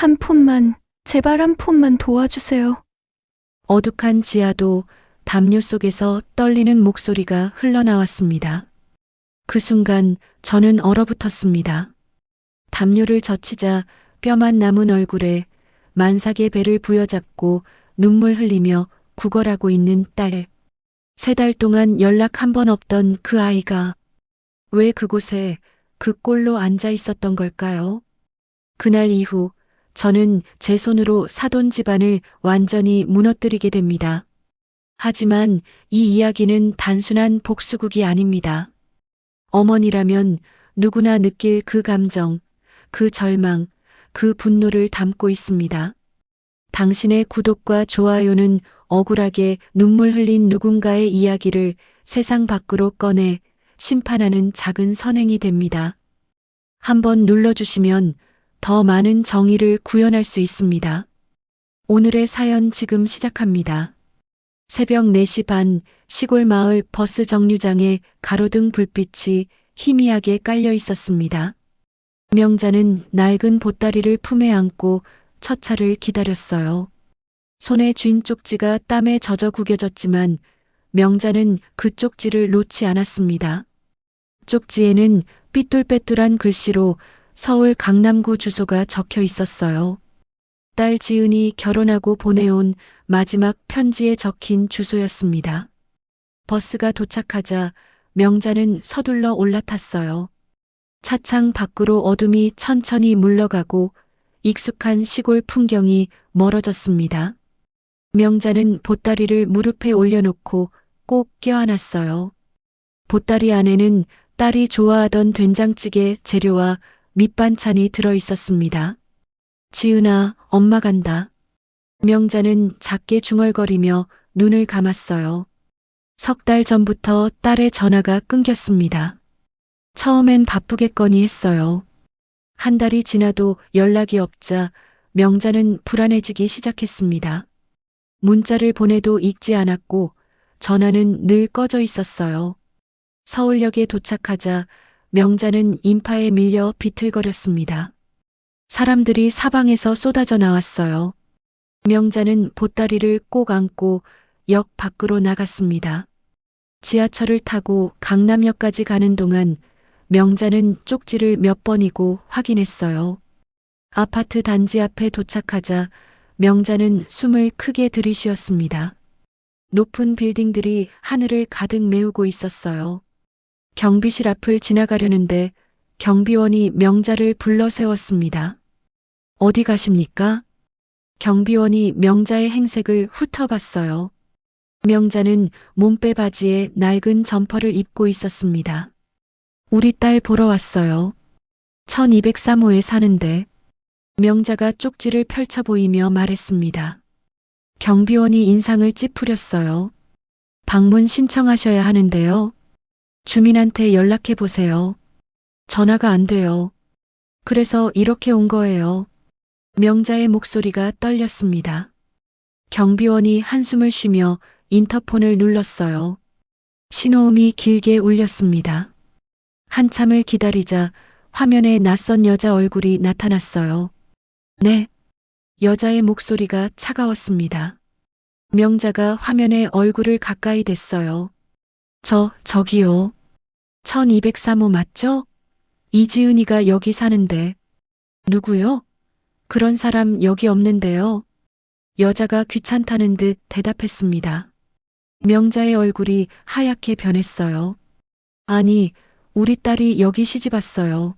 한 푼만, 제발 한 푼만 도와주세요. 어둑한 지하도 담요 속에서 떨리는 목소리가 흘러나왔습니다. 그 순간 저는 얼어붙었습니다. 담요를 젖히자 뼈만 남은 얼굴에 만삭의 배를 부여잡고 눈물 흘리며 구걸하고 있는 딸. 3달 동안 연락 한 번 없던 그 아이가 왜 그곳에 그 꼴로 앉아 있었던 걸까요? 그날 이후 저는 제 손으로 사돈 집안을 완전히 무너뜨리게 됩니다. 하지만 이 이야기는 단순한 복수극이 아닙니다. 어머니라면 누구나 느낄 그 감정, 그 절망, 그 분노를 담고 있습니다. 당신의 구독과 좋아요는 억울하게 눈물 흘린 누군가의 이야기를 세상 밖으로 꺼내 심판하는 작은 선행이 됩니다. 한번 눌러주시면 더 많은 정의를 구현할 수 있습니다. 오늘의 사연 지금 시작합니다. 새벽 4시 반 시골 마을 버스 정류장에 가로등 불빛이 희미하게 깔려 있었습니다. 명자는 낡은 보따리를 품에 안고 첫 차를 기다렸어요. 손에 쥔 쪽지가 땀에 젖어 구겨졌지만 명자는 그 쪽지를 놓지 않았습니다. 쪽지에는 삐뚤빼뚤한 글씨로 서울 강남구 주소가 적혀 있었어요. 딸 지은이 결혼하고 보내온 마지막 편지에 적힌 주소였습니다. 버스가 도착하자 명자는 서둘러 올라탔어요. 차창 밖으로 어둠이 천천히 물러가고 익숙한 시골 풍경이 멀어졌습니다. 명자는 보따리를 무릎에 올려놓고 꼭 껴안았어요. 보따리 안에는 딸이 좋아하던 된장찌개 재료와 밑반찬이 들어 있었습니다. 지은아, 엄마 간다. 명자는 작게 중얼거리며 눈을 감았어요. 3달 전부터 딸의 전화가 끊겼습니다. 처음엔 바쁘겠거니 했어요. 한 달이 지나도 연락이 없자 명자는 불안해지기 시작했습니다. 문자를 보내도 읽지 않았고 전화는 늘 꺼져 있었어요. 서울역에 도착하자 명자는 인파에 밀려 비틀거렸습니다. 사람들이 사방에서 쏟아져 나왔어요. 명자는 보따리를 꼭 안고 역 밖으로 나갔습니다. 지하철을 타고 강남역까지 가는 동안 명자는 쪽지를 몇 번이고 확인했어요. 아파트 단지 앞에 도착하자 명자는 숨을 크게 들이쉬었습니다. 높은 빌딩들이 하늘을 가득 메우고 있었어요. 경비실 앞을 지나가려는데 경비원이 명자를 불러 세웠습니다. 어디 가십니까? 경비원이 명자의 행색을 훑어봤어요. 명자는 몸빼 바지에 낡은 점퍼를 입고 있었습니다. 우리 딸 보러 왔어요. 1203호에 사는데. 명자가 쪽지를 펼쳐 보이며 말했습니다. 경비원이 인상을 찌푸렸어요. 방문 신청하셔야 하는데요. 주민한테 연락해 보세요. 전화가 안 돼요. 그래서 이렇게 온 거예요. 명자의 목소리가 떨렸습니다. 경비원이 한숨을 쉬며 인터폰을 눌렀어요. 신호음이 길게 울렸습니다. 한참을 기다리자 화면에 낯선 여자 얼굴이 나타났어요. 네. 여자의 목소리가 차가웠습니다. 명자가 화면에 얼굴을 가까이 댔어요. 저기요. 1203호 맞죠? 이지은이가 여기 사는데. 누구요? 그런 사람 여기 없는데요. 여자가 귀찮다는 듯 대답했습니다. 명자의 얼굴이 하얗게 변했어요. 아니, 우리 딸이 여기 시집 왔어요.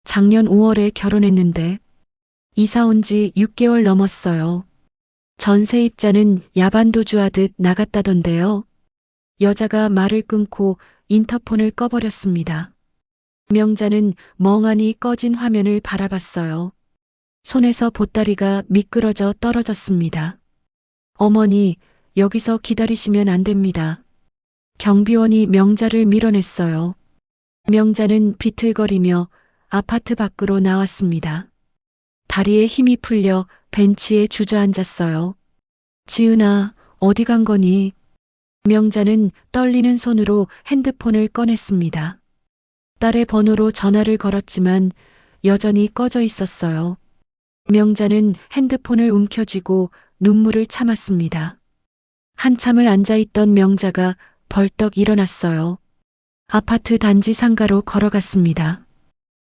작년 5월에 결혼했는데 이사 온 지 6개월 넘었어요. 전세입자는 야반도주하듯 나갔다던데요. 여자가 말을 끊고 인터폰을 꺼버렸습니다. 명자는 멍하니 꺼진 화면을 바라봤어요. 손에서 보따리가 미끄러져 떨어졌습니다. 어머니, 여기서 기다리시면 안 됩니다. 경비원이 명자를 밀어냈어요. 명자는 비틀거리며 아파트 밖으로 나왔습니다. 다리에 힘이 풀려 벤치에 주저앉았어요. 지은아, 어디 간 거니? 명자는 떨리는 손으로 핸드폰을 꺼냈습니다. 딸의 번호로 전화를 걸었지만 여전히 꺼져 있었어요. 명자는 핸드폰을 움켜쥐고 눈물을 참았습니다. 한참을 앉아있던 명자가 벌떡 일어났어요. 아파트 단지 상가로 걸어갔습니다.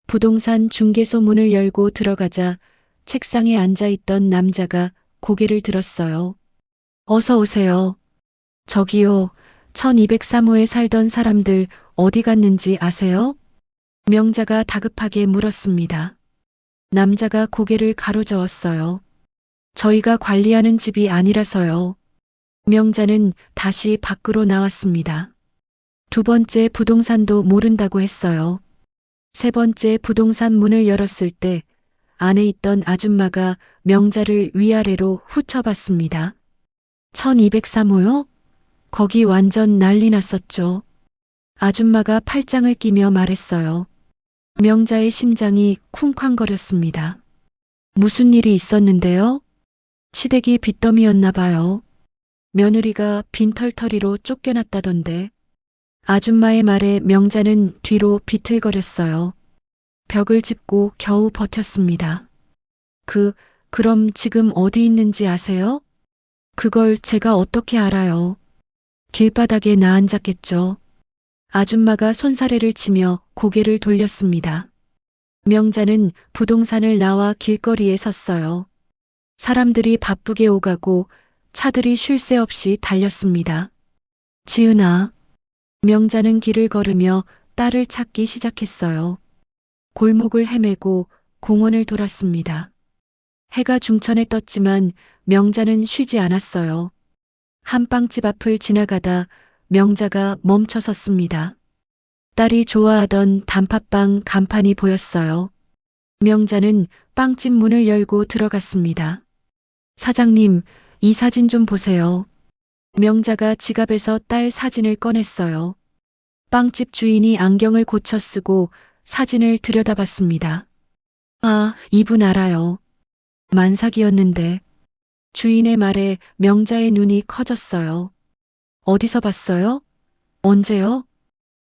부동산 중개소 문을 열고 들어가자 책상에 앉아있던 남자가 고개를 들었어요. 어서 오세요. 저기요, 1203호에 살던 사람들 어디 갔는지 아세요? 명자가 다급하게 물었습니다. 남자가 고개를 가로저었어요. 저희가 관리하는 집이 아니라서요. 명자는 다시 밖으로 나왔습니다. 두 번째 부동산도 모른다고 했어요. 세 번째 부동산 문을 열었을 때 안에 있던 아줌마가 명자를 위아래로 후쳐봤습니다. 1203호요? 거기 완전 난리 났었죠. 아줌마가 팔짱을 끼며 말했어요. 명자의 심장이 쿵쾅거렸습니다. 무슨 일이 있었는데요? 시댁이 빚더미였나 봐요. 며느리가 빈털터리로 쫓겨났다던데. 아줌마의 말에 명자는 뒤로 비틀거렸어요. 벽을 짚고 겨우 버텼습니다. 그럼 지금 어디 있는지 아세요? 그걸 제가 어떻게 알아요? 길바닥에 나앉았겠죠. 아줌마가 손사래를 치며 고개를 돌렸습니다. 명자는 부동산을 나와 길거리에 섰어요. 사람들이 바쁘게 오가고 차들이 쉴 새 없이 달렸습니다. 지은아. 명자는 길을 걸으며 딸을 찾기 시작했어요. 골목을 헤매고 공원을 돌았습니다. 해가 중천에 떴지만 명자는 쉬지 않았어요. 한 빵집 앞을 지나가다 명자가 멈춰 섰습니다. 딸이 좋아하던 단팥빵 간판이 보였어요. 명자는 빵집 문을 열고 들어갔습니다. 사장님, 이 사진 좀 보세요. 명자가 지갑에서 딸 사진을 꺼냈어요. 빵집 주인이 안경을 고쳐 쓰고 사진을 들여다봤습니다. 아, 이분 알아요. 만삭이었는데. 주인의 말에 명자의 눈이 커졌어요. 어디서 봤어요? 언제요?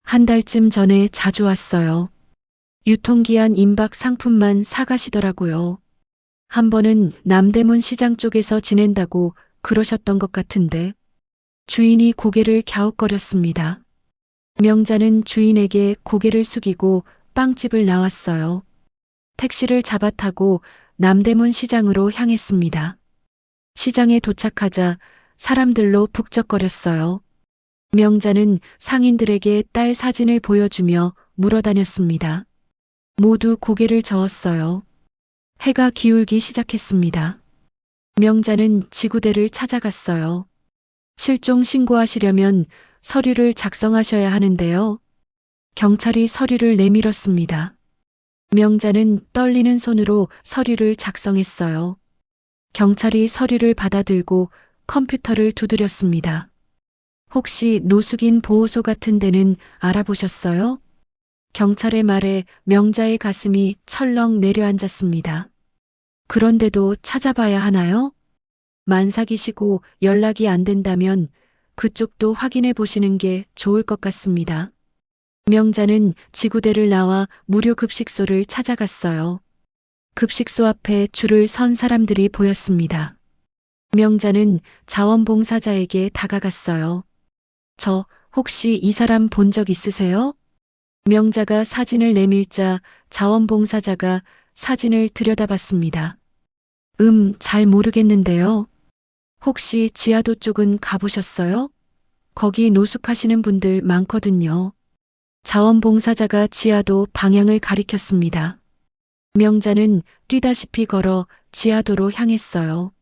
한 달쯤 전에 자주 왔어요. 유통기한 임박 상품만 사가시더라고요. 한 번은 남대문 시장 쪽에서 지낸다고 그러셨던 것 같은데. 주인이 고개를 갸웃거렸습니다. 명자는 주인에게 고개를 숙이고 빵집을 나왔어요. 택시를 잡아 타고 남대문 시장으로 향했습니다. 시장에 도착하자 사람들로 북적거렸어요. 명자는 상인들에게 딸 사진을 보여주며 물어다녔습니다. 모두 고개를 저었어요. 해가 기울기 시작했습니다. 명자는 지구대를 찾아갔어요. 실종 신고하시려면 서류를 작성하셔야 하는데요. 경찰이 서류를 내밀었습니다. 명자는 떨리는 손으로 서류를 작성했어요. 경찰이 서류를 받아들고 컴퓨터를 두드렸습니다. 혹시 노숙인 보호소 같은 데는 알아보셨어요? 경찰의 말에 명자의 가슴이 철렁 내려앉았습니다. 그런데도 찾아봐야 하나요? 만삭이시고 연락이 안 된다면 그쪽도 확인해 보시는 게 좋을 것 같습니다. 명자는 지구대를 나와 무료 급식소를 찾아갔어요. 급식소 앞에 줄을 선 사람들이 보였습니다. 명자는 자원봉사자에게 다가갔어요. 저 혹시 이 사람 본 적 있으세요? 명자가 사진을 내밀자 자원봉사자가 사진을 들여다봤습니다. 잘 모르겠는데요. 혹시 지하도 쪽은 가보셨어요? 거기 노숙하시는 분들 많거든요. 자원봉사자가 지하도 방향을 가리켰습니다. 명자는 뛰다시피 걸어 지하도로 향했어요.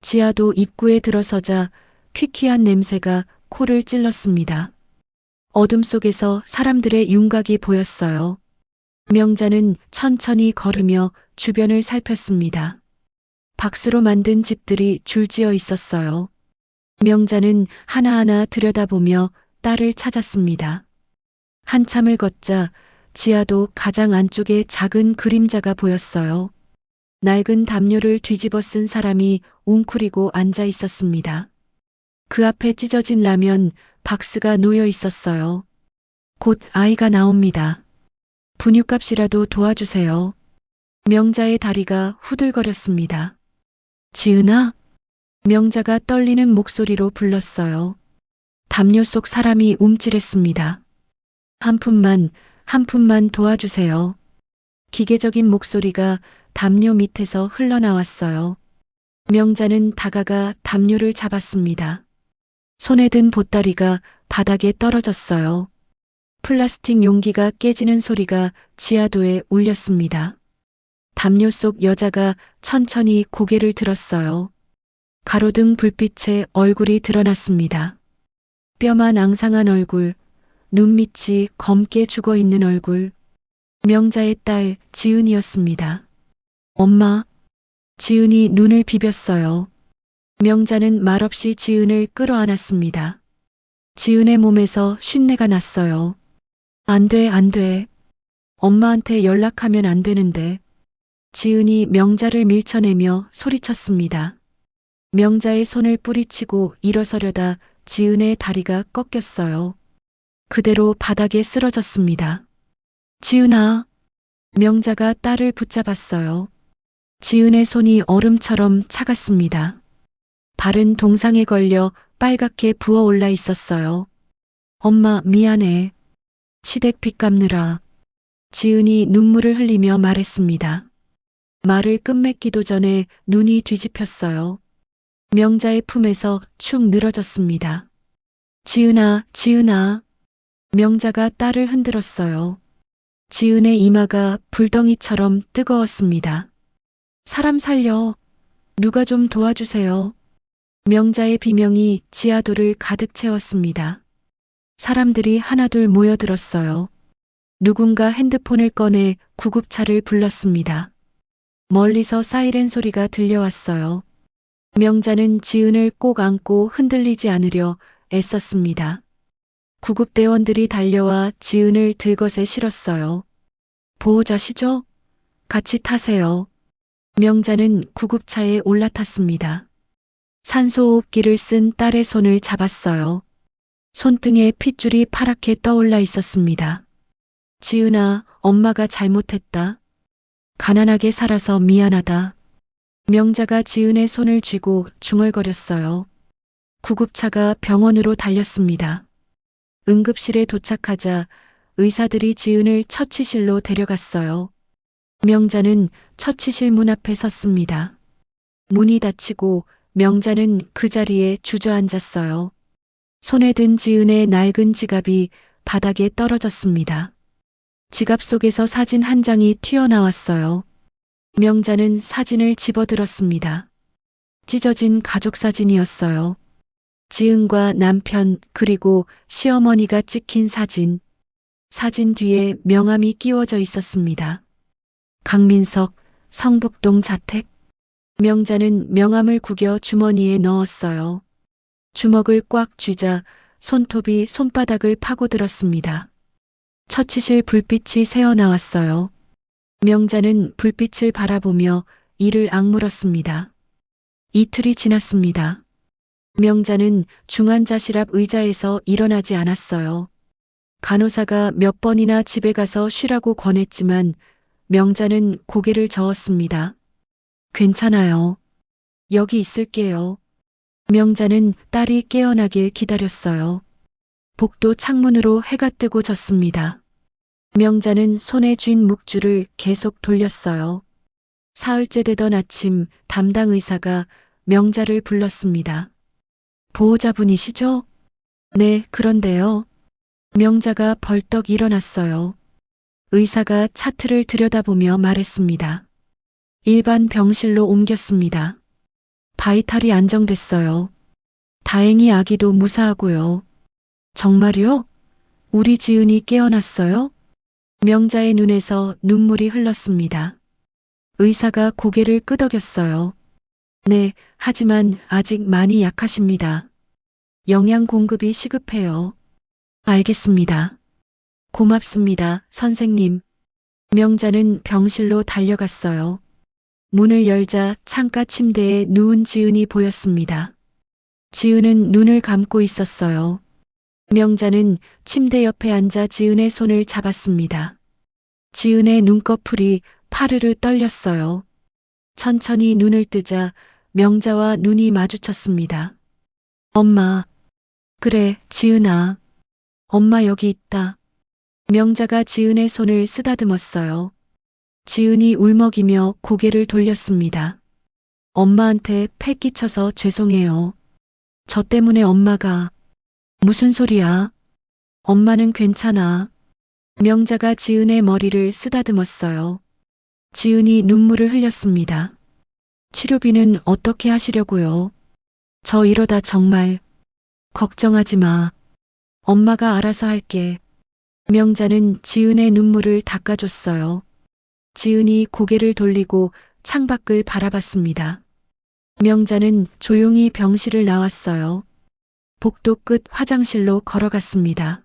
지하도 입구에 들어서자 퀴퀴한 냄새가 코를 찔렀습니다. 어둠 속에서 사람들의 윤곽이 보였어요. 명자는 천천히 걸으며 주변을 살폈습니다. 박스로 만든 집들이 줄지어 있었어요. 명자는 하나하나 들여다보며 딸을 찾았습니다. 한참을 걷자 지하도 가장 안쪽에 작은 그림자가 보였어요. 낡은 담요를 뒤집어 쓴 사람이 웅크리고 앉아 있었습니다. 그 앞에 찢어진 라면 박스가 놓여 있었어요. 곧 아이가 나옵니다. 분유값이라도 도와주세요. 명자의 다리가 후들거렸습니다. 지은아? 명자가 떨리는 목소리로 불렀어요. 담요 속 사람이 움찔했습니다. 한 푼만 도와주세요. 기계적인 목소리가 담요 밑에서 흘러나왔어요. 명자는 다가가 담요를 잡았습니다. 손에 든 보따리가 바닥에 떨어졌어요. 플라스틱 용기가 깨지는 소리가 지하도에 울렸습니다. 담요 속 여자가 천천히 고개를 들었어요. 가로등 불빛에 얼굴이 드러났습니다. 뼈만 앙상한 얼굴, 눈밑이 검게 죽어있는 얼굴. 명자의 딸 지은이었습니다. 엄마. 지은이 눈을 비볐어요. 명자는 말없이 지은을 끌어안았습니다. 지은의 몸에서 쉰내가 났어요. 안 돼, 안 돼. 엄마한테 연락하면 안 되는데. 지은이 명자를 밀쳐내며 소리쳤습니다. 명자의 손을 뿌리치고 일어서려다 지은의 다리가 꺾였어요. 그대로 바닥에 쓰러졌습니다. 지은아. 명자가 딸을 붙잡았어요. 지은의 손이 얼음처럼 차갔습니다. 발은 동상에 걸려 빨갛게 부어올라 있었어요. 엄마 미안해. 시댁 빚 갚느라. 지은이 눈물을 흘리며 말했습니다. 말을 끝맺기도 전에 눈이 뒤집혔어요. 명자의 품에서 축 늘어졌습니다. 지은아, 지은아. 명자가 딸을 흔들었어요. 지은의 이마가 불덩이처럼 뜨거웠습니다. 사람 살려. 누가 좀 도와주세요. 명자의 비명이 지하도를 가득 채웠습니다. 사람들이 하나둘 모여들었어요. 누군가 핸드폰을 꺼내 구급차를 불렀습니다. 멀리서 사이렌 소리가 들려왔어요. 명자는 지은을 꼭 안고 흔들리지 않으려 애썼습니다. 구급대원들이 달려와 지은을 들것에 실었어요. 보호자시죠? 같이 타세요. 명자는 구급차에 올라탔습니다. 산소호흡기를 쓴 딸의 손을 잡았어요. 손등에 핏줄이 파랗게 떠올라 있었습니다. 지은아, 엄마가 잘못했다. 가난하게 살아서 미안하다. 명자가 지은의 손을 쥐고 중얼거렸어요. 구급차가 병원으로 달렸습니다. 응급실에 도착하자 의사들이 지은을 처치실로 데려갔어요. 명자는 처치실 문 앞에 섰습니다. 문이 닫히고 명자는 그 자리에 주저앉았어요. 손에 든 지은의 낡은 지갑이 바닥에 떨어졌습니다. 지갑 속에서 사진 한 장이 튀어나왔어요. 명자는 사진을 집어들었습니다. 찢어진 가족 사진이었어요. 지은과 남편 그리고 시어머니가 찍힌 사진. 사진 뒤에 명함이 끼워져 있었습니다. 강민석, 성북동 자택. 명자는 명함을 구겨 주머니에 넣었어요. 주먹을 꽉 쥐자 손톱이 손바닥을 파고들었습니다. 처치실 불빛이 새어나왔어요. 명자는 불빛을 바라보며 이를 악물었습니다. 이틀이 지났습니다. 명자는 중환자실 앞 의자에서 일어나지 않았어요. 간호사가 몇 번이나 집에 가서 쉬라고 권했지만 명자는 고개를 저었습니다. 괜찮아요. 여기 있을게요. 명자는 딸이 깨어나길 기다렸어요. 복도 창문으로 해가 뜨고 졌습니다. 명자는 손에 쥔 묵주를 계속 돌렸어요. 사흘째 되던 아침 담당 의사가 명자를 불렀습니다. 보호자분이시죠? 네, 그런데요. 명자가 벌떡 일어났어요. 의사가 차트를 들여다보며 말했습니다. 일반 병실로 옮겼습니다. 바이탈이 안정됐어요. 다행히 아기도 무사하고요. 정말요? 우리 지은이 깨어났어요? 명자의 눈에서 눈물이 흘렀습니다. 의사가 고개를 끄덕였어요. 네, 하지만 아직 많이 약하십니다. 영양 공급이 시급해요. 알겠습니다. 고맙습니다, 선생님. 명자는 병실로 달려갔어요. 문을 열자 창가 침대에 누운 지은이 보였습니다. 지은은 눈을 감고 있었어요. 명자는 침대 옆에 앉아 지은의 손을 잡았습니다. 지은의 눈꺼풀이 파르르 떨렸어요. 천천히 눈을 뜨자 명자와 눈이 마주쳤습니다. 엄마. 그래, 지은아. 엄마 여기 있다. 명자가 지은의 손을 쓰다듬었어요. 지은이 울먹이며 고개를 돌렸습니다. 엄마한테 패 끼쳐서 죄송해요. 저 때문에 엄마가. 무슨 소리야? 엄마는 괜찮아. 명자가 지은의 머리를 쓰다듬었어요. 지은이 눈물을 흘렸습니다. 치료비는 어떻게 하시려고요? 저 이러다 정말. 걱정하지 마. 엄마가 알아서 할게. 명자는 지은의 눈물을 닦아줬어요. 지은이 고개를 돌리고 창밖을 바라봤습니다. 명자는 조용히 병실을 나왔어요. 복도 끝 화장실로 걸어갔습니다.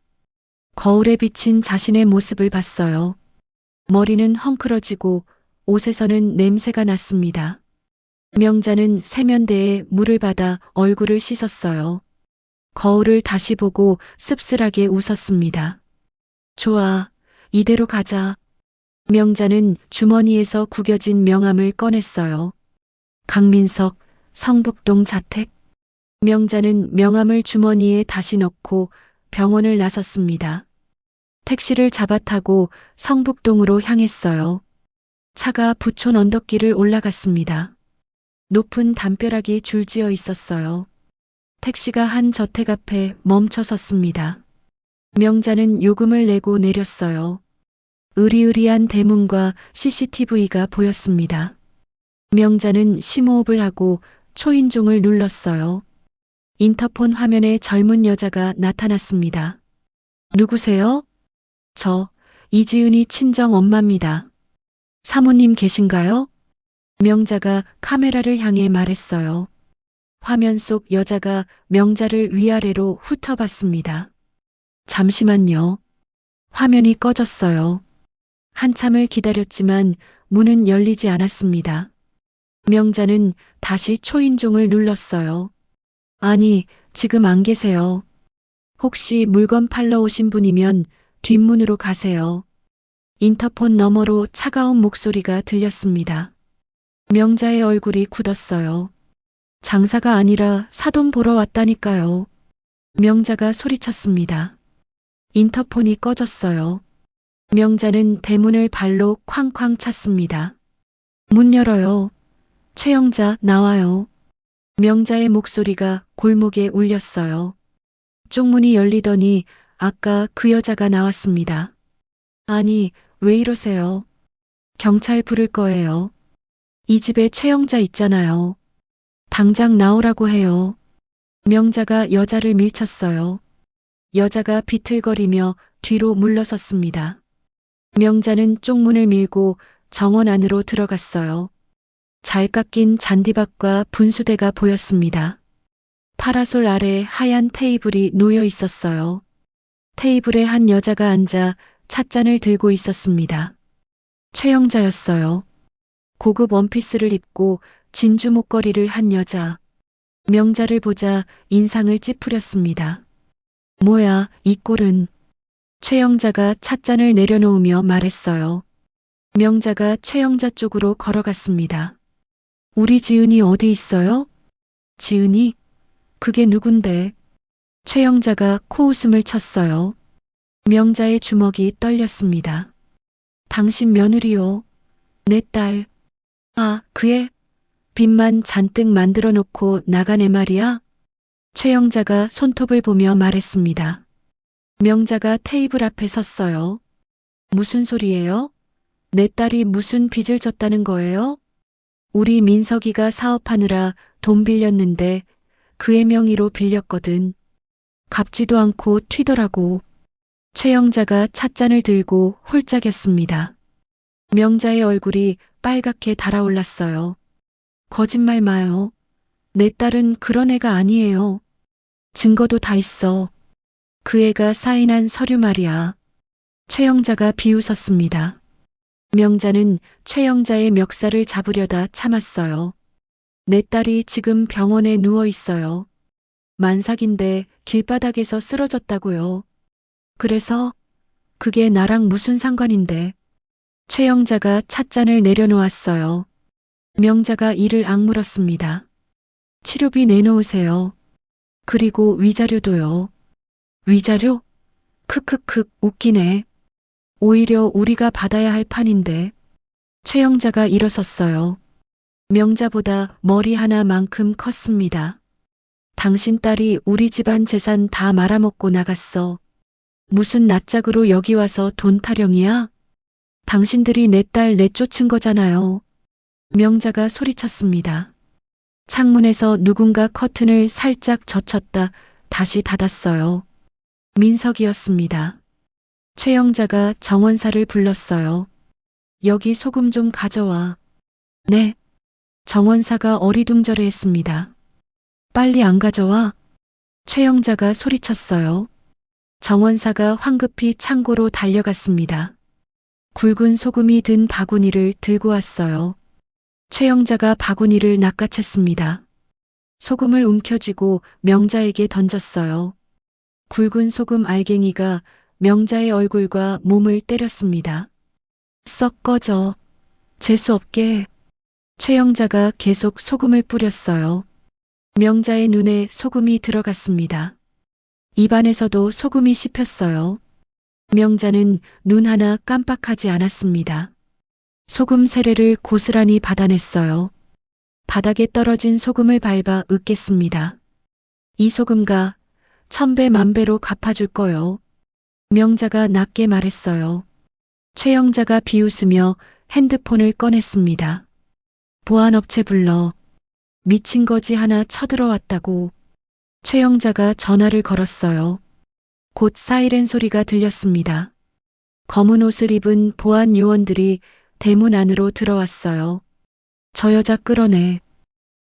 거울에 비친 자신의 모습을 봤어요. 머리는 헝클어지고 옷에서는 냄새가 났습니다. 명자는 세면대에 물을 받아 얼굴을 씻었어요. 거울을 다시 보고 씁쓸하게 웃었습니다. 좋아, 이대로 가자. 명자는 주머니에서 구겨진 명함을 꺼냈어요. 강민석, 성북동 자택. 명자는 명함을 주머니에 다시 넣고 병원을 나섰습니다. 택시를 잡아타고 성북동으로 향했어요. 차가 부촌 언덕길을 올라갔습니다. 높은 담벼락이 줄지어 있었어요. 택시가 한 저택 앞에 멈춰 섰습니다. 명자는 요금을 내고 내렸어요. 으리으리한 대문과 CCTV가 보였습니다. 명자는 심호흡을 하고 초인종을 눌렀어요. 인터폰 화면에 젊은 여자가 나타났습니다. 누구세요? 저, 이지은이 친정 엄마입니다. 사모님 계신가요? 명자가 카메라를 향해 말했어요. 화면 속 여자가 명자를 위아래로 훑어봤습니다. 잠시만요. 화면이 꺼졌어요. 한참을 기다렸지만 문은 열리지 않았습니다. 명자는 다시 초인종을 눌렀어요. 아니, 지금 안 계세요. 혹시 물건 팔러 오신 분이면 뒷문으로 가세요. 인터폰 너머로 차가운 목소리가 들렸습니다. 명자의 얼굴이 굳었어요. 장사가 아니라 사돈 보러 왔다니까요. 명자가 소리쳤습니다. 인터폰이 꺼졌어요. 명자는 대문을 발로 쾅쾅 찼습니다. 문 열어요. 최영자 나와요. 명자의 목소리가 골목에 울렸어요. 쪽문이 열리더니 아까 그 여자가 나왔습니다. 아니, 왜 이러세요? 경찰 부를 거예요. 이 집에 최영자 있잖아요. 당장 나오라고 해요. 명자가 여자를 밀쳤어요. 여자가 비틀거리며 뒤로 물러섰습니다. 명자는 쪽문을 밀고 정원 안으로 들어갔어요. 잘 깎인 잔디밭과 분수대가 보였습니다. 파라솔 아래 하얀 테이블이 놓여 있었어요. 테이블에 한 여자가 앉아 찻잔을 들고 있었습니다. 최영자였어요. 고급 원피스를 입고 진주 목걸이를 한 여자. 명자를 보자 인상을 찌푸렸습니다. 뭐야, 이 꼴은. 최영자가 찻잔을 내려놓으며 말했어요. 명자가 최영자 쪽으로 걸어갔습니다. 우리 지은이 어디 있어요? 지은이? 그게 누군데? 최영자가 코웃음을 쳤어요. 명자의 주먹이 떨렸습니다. 당신 며느리요. 내 딸. 아, 그애? 빚만 잔뜩 만들어 놓고 나가네 말이야? 최영자가 손톱을 보며 말했습니다. 명자가 테이블 앞에 섰어요. 무슨 소리예요? 내 딸이 무슨 빚을 졌다는 거예요? 우리 민석이가 사업하느라 돈 빌렸는데 그의 명의로 빌렸거든. 갚지도 않고 튀더라고. 최영자가 찻잔을 들고 홀짝였습니다. 명자의 얼굴이 빨갛게 달아올랐어요. 거짓말 마요. 내 딸은 그런 애가 아니에요. 증거도 다 있어. 그 애가 사인한 서류 말이야. 최영자가 비웃었습니다. 명자는 최영자의 멱살을 잡으려다 참았어요. 내 딸이 지금 병원에 누워 있어요. 만삭인데 길바닥에서 쓰러졌다고요. 그래서 그게 나랑 무슨 상관인데. 최영자가 찻잔을 내려놓았어요. 명자가 이를 악물었습니다. 치료비 내놓으세요. 그리고 위자료도요. 위자료? 크크크 웃기네. 오히려 우리가 받아야 할 판인데. 최영자가 일어섰어요. 명자보다 머리 하나만큼 컸습니다. 당신 딸이 우리 집안 재산 다 말아먹고 나갔어. 무슨 낯짝으로 여기 와서 돈 타령이야? 당신들이 내 딸 내쫓은 거잖아요. 명자가 소리쳤습니다. 창문에서 누군가 커튼을 살짝 젖혔다 다시 닫았어요. 민석이었습니다. 최영자가 정원사를 불렀어요. 여기 소금 좀 가져와. 네. 정원사가 어리둥절해했습니다. 빨리 안 가져와? 최영자가 소리쳤어요. 정원사가 황급히 창고로 달려갔습니다. 굵은 소금이 든 바구니를 들고 왔어요. 최영자가 바구니를 낚아챘습니다. 소금을 움켜쥐고 명자에게 던졌어요. 굵은 소금 알갱이가 명자의 얼굴과 몸을 때렸습니다. 썩 꺼져. 재수없게. 최영자가 계속 소금을 뿌렸어요. 명자의 눈에 소금이 들어갔습니다. 입안에서도 소금이 씹혔어요. 명자는 눈 하나 깜빡하지 않았습니다. 소금 세례를 고스란히 받아냈어요. 바닥에 떨어진 소금을 밟아 읊겠습니다. 이 소금가 1000배 만배로 갚아줄 거요. 명자가 낮게 말했어요. 최영자가 비웃으며 핸드폰을 꺼냈습니다. 보안업체 불러. 미친 거지 하나 쳐들어왔다고. 최영자가 전화를 걸었어요. 곧 사이렌 소리가 들렸습니다. 검은 옷을 입은 보안 요원들이 대문 안으로 들어왔어요. 저 여자 끌어내.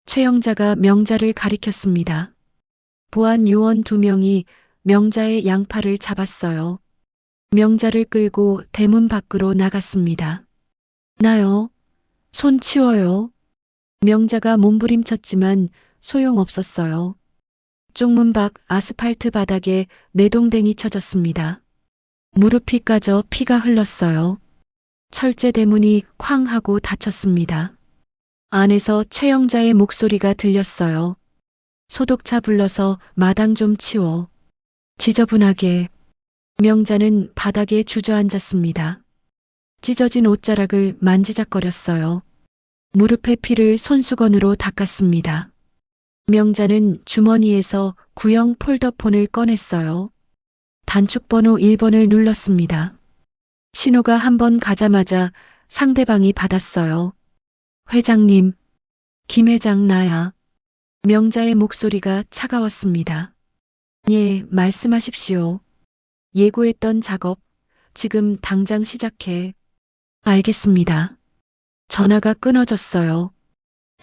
최영자가 명자를 가리켰습니다. 보안 요원 2명이 명자의 양팔을 잡았어요. 명자를 끌고 대문 밖으로 나갔습니다. 나요. 손 치워요. 명자가 몸부림쳤지만 소용없었어요. 쪽문 밖 아스팔트 바닥에 내동댕이 쳐졌습니다. 무릎이 까져 피가 흘렀어요. 철제 대문이 쾅 하고 닫혔습니다. 안에서 최영자의 목소리가 들렸어요. 소독차 불러서 마당 좀 치워. 지저분하게. 명자는 바닥에 주저앉았습니다. 찢어진 옷자락을 만지작거렸어요. 무릎의 피를 손수건으로 닦았습니다. 명자는 주머니에서 구형 폴더폰을 꺼냈어요. 단축번호 1번을 눌렀습니다. 신호가 한 번 가자마자 상대방이 받았어요. 회장님, 김 회장 나야. 명자의 목소리가 차가웠습니다. 예, 말씀하십시오. 예고했던 작업, 지금 당장 시작해. 알겠습니다. 전화가 끊어졌어요.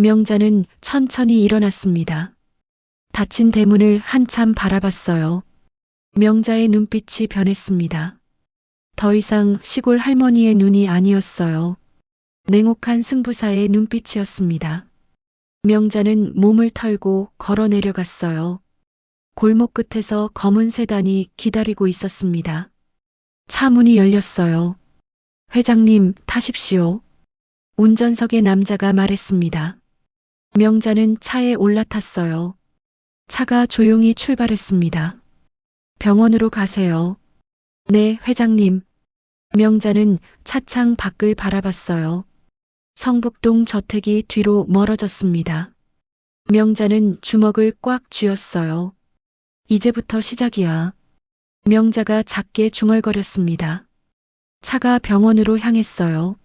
명자는 천천히 일어났습니다. 닫힌 대문을 한참 바라봤어요. 명자의 눈빛이 변했습니다. 더 이상 시골 할머니의 눈이 아니었어요. 냉혹한 승부사의 눈빛이었습니다. 명자는 몸을 털고 걸어 내려갔어요. 골목 끝에서 검은 세단이 기다리고 있었습니다. 차 문이 열렸어요. 회장님, 타십시오. 운전석의 남자가 말했습니다. 명자는 차에 올라탔어요. 차가 조용히 출발했습니다. 병원으로 가세요. 네, 회장님. 명자는 차창 밖을 바라봤어요. 성북동 저택이 뒤로 멀어졌습니다. 명자는 주먹을 꽉 쥐었어요. 이제부터 시작이야. 명자가 작게 중얼거렸습니다. 차가 병원으로 향했어요.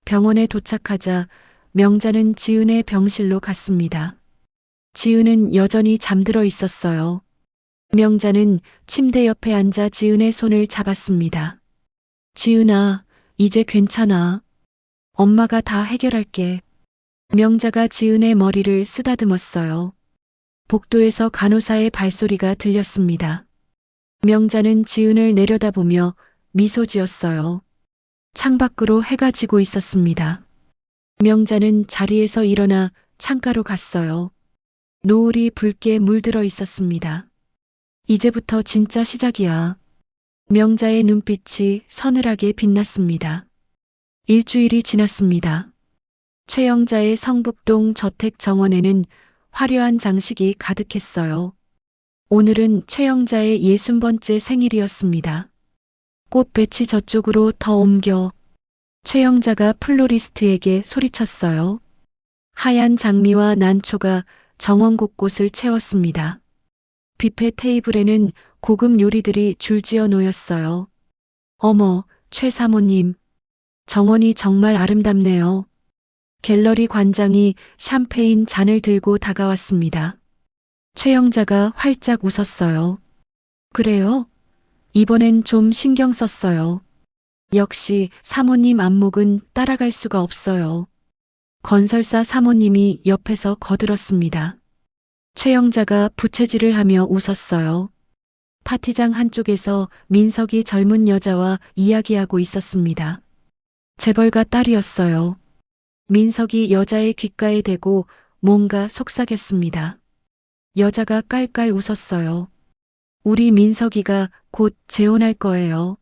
병원에 도착하자 명자는 지은의 병실로 갔습니다. 지은은 여전히 잠들어 있었어요. 명자는 침대 옆에 앉아 지은의 손을 잡았습니다. 지은아, 이제 괜찮아. 엄마가 다 해결할게. 명자가 지은의 머리를 쓰다듬었어요. 복도에서 간호사의 발소리가 들렸습니다. 명자는 지은을 내려다보며 미소 지었어요. 창밖으로 해가 지고 있었습니다. 명자는 자리에서 일어나 창가로 갔어요. 노을이 붉게 물들어 있었습니다. 이제부터 진짜 시작이야. 명자의 눈빛이 서늘하게 빛났습니다. 일주일이 지났습니다. 최영자의 성북동 저택 정원에는 화려한 장식이 가득했어요. 오늘은 최영자의 60번째 생일이었습니다. 꽃 배치 저쪽으로 더 옮겨. 최영자가 플로리스트에게 소리쳤어요. 하얀 장미와 난초가 정원 곳곳을 채웠습니다. 뷔페 테이블에는 고급 요리들이 줄지어 놓였어요. 어머, 최 사모님. 정원이 정말 아름답네요. 갤러리 관장이 샴페인 잔을 들고 다가왔습니다. 최영자가 활짝 웃었어요. 그래요? 이번엔 좀 신경 썼어요. 역시 사모님 안목은 따라갈 수가 없어요. 건설사 사모님이 옆에서 거들었습니다. 최영자가 부채질을 하며 웃었어요. 파티장 한쪽에서 민석이 젊은 여자와 이야기하고 있었습니다. 재벌가 딸이었어요. 민석이 여자의 귓가에 대고 뭔가 속삭였습니다. 여자가 깔깔 웃었어요. 우리 민석이가 곧 재혼할 거예요.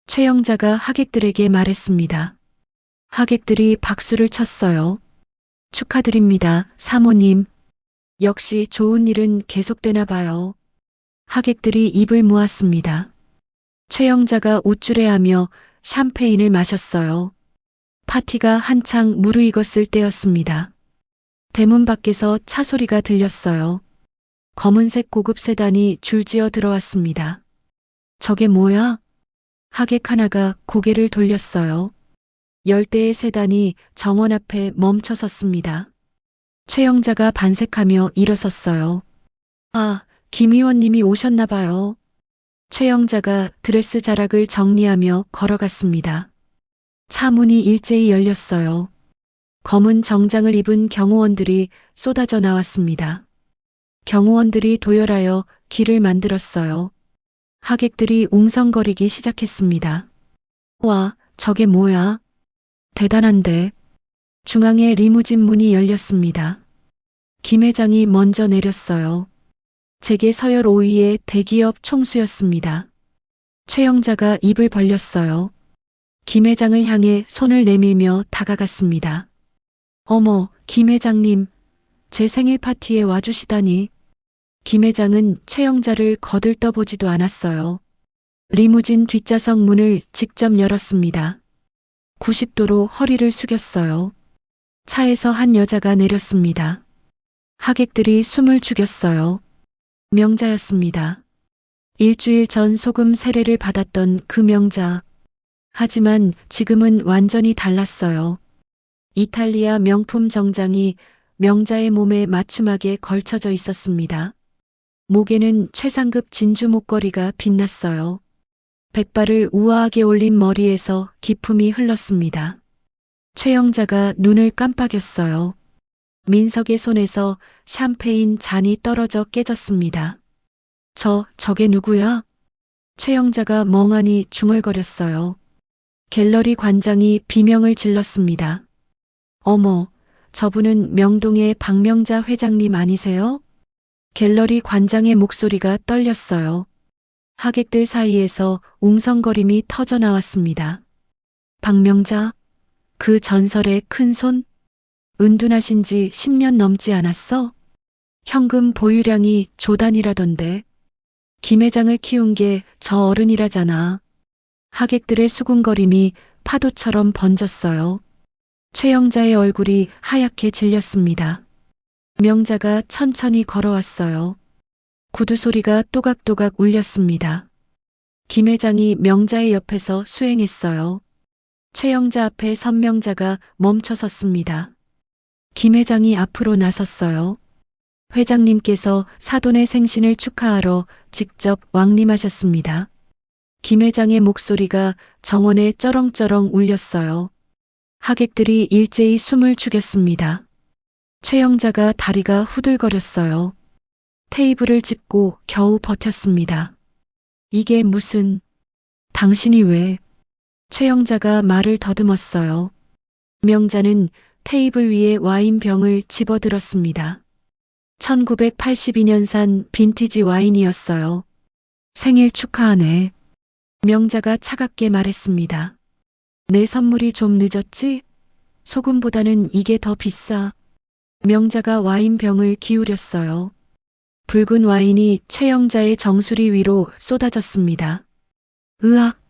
최영자가 하객들에게 말했습니다. 하객들이 박수를 쳤어요. 축하드립니다, 사모님. 역시 좋은 일은 계속되나 봐요. 하객들이 입을 모았습니다. 최영자가 우쭐해하며 샴페인을 마셨어요. 파티가 한창 무르익었을 때였습니다. 대문 밖에서 차 소리가 들렸어요. 검은색 고급 세단이 줄지어 들어왔습니다. 저게 뭐야? 하객 하나가 고개를 돌렸어요. 10대의 세단이 정원 앞에 멈춰 섰습니다. 최영자가 반색하며 일어섰어요. 아, 김 의원님이 오셨나 봐요. 최영자가 드레스 자락을 정리하며 걸어갔습니다. 차 문이 일제히 열렸어요. 검은 정장을 입은 경호원들이 쏟아져 나왔습니다. 경호원들이 도열하여 길을 만들었어요. 하객들이 웅성거리기 시작했습니다. 와, 저게 뭐야? 대단한데. 중앙에 리무진 문이 열렸습니다. 김 회장이 먼저 내렸어요. 재계 서열 5위의 대기업 총수였습니다. 최영자가 입을 벌렸어요. 김 회장을 향해 손을 내밀며 다가갔습니다. 어머, 김 회장님, 제 생일 파티에 와주시다니. 김 회장은 최영자를 거들떠보지도 않았어요. 리무진 뒷좌석 문을 직접 열었습니다. 90도로 허리를 숙였어요. 차에서 한 여자가 내렸습니다. 하객들이 숨을 죽였어요. 명자였습니다. 일주일 전 소금 세례를 받았던 그 명자. 하지만 지금은 완전히 달랐어요. 이탈리아 명품 정장이 명자의 몸에 맞춤하게 걸쳐져 있었습니다. 목에는 최상급 진주 목걸이가 빛났어요. 백발을 우아하게 올린 머리에서 기품이 흘렀습니다. 최영자가 눈을 깜빡였어요. 민석의 손에서 샴페인 잔이 떨어져 깨졌습니다. 저게 누구야? 최영자가 멍하니 중얼거렸어요. 갤러리 관장이 비명을 질렀습니다. 어머, 저분은 명동의 박명자 회장님 아니세요? 갤러리 관장의 목소리가 떨렸어요. 하객들 사이에서 웅성거림이 터져 나왔습니다. 박명자? 그 전설의 큰손? 은둔하신 지 10년 넘지 않았어? 현금 보유량이 조단이라던데. 김 회장을 키운 게 저 어른이라잖아. 하객들의 수군거림이 파도처럼 번졌어요. 최영자의 얼굴이 하얗게 질렸습니다. 명자가 천천히 걸어왔어요. 구두 소리가 또각또각 울렸습니다. 김 회장이 명자의 옆에서 수행했어요. 최영자 앞에 선 명자가 멈춰 섰습니다. 김 회장이 앞으로 나섰어요. 회장님께서 사돈의 생신을 축하하러 직접 왕림하셨습니다. 김 회장의 목소리가 정원에 쩌렁쩌렁 울렸어요. 하객들이 일제히 숨을 죽였습니다. 최영자가 다리가 후들거렸어요. 테이블을 짚고 겨우 버텼습니다. 이게 무슨... 당신이 왜... 최영자가 말을 더듬었어요. 명자는 테이블 위에 와인병을 집어들었습니다. 1982년산 빈티지 와인이었어요. 생일 축하하네. 명자가 차갑게 말했습니다. 내 선물이 좀 늦었지? 소금보다는 이게 더 비싸. 명자가 와인병을 기울였어요. 붉은 와인이 최영자의 정수리 위로 쏟아졌습니다. 으악!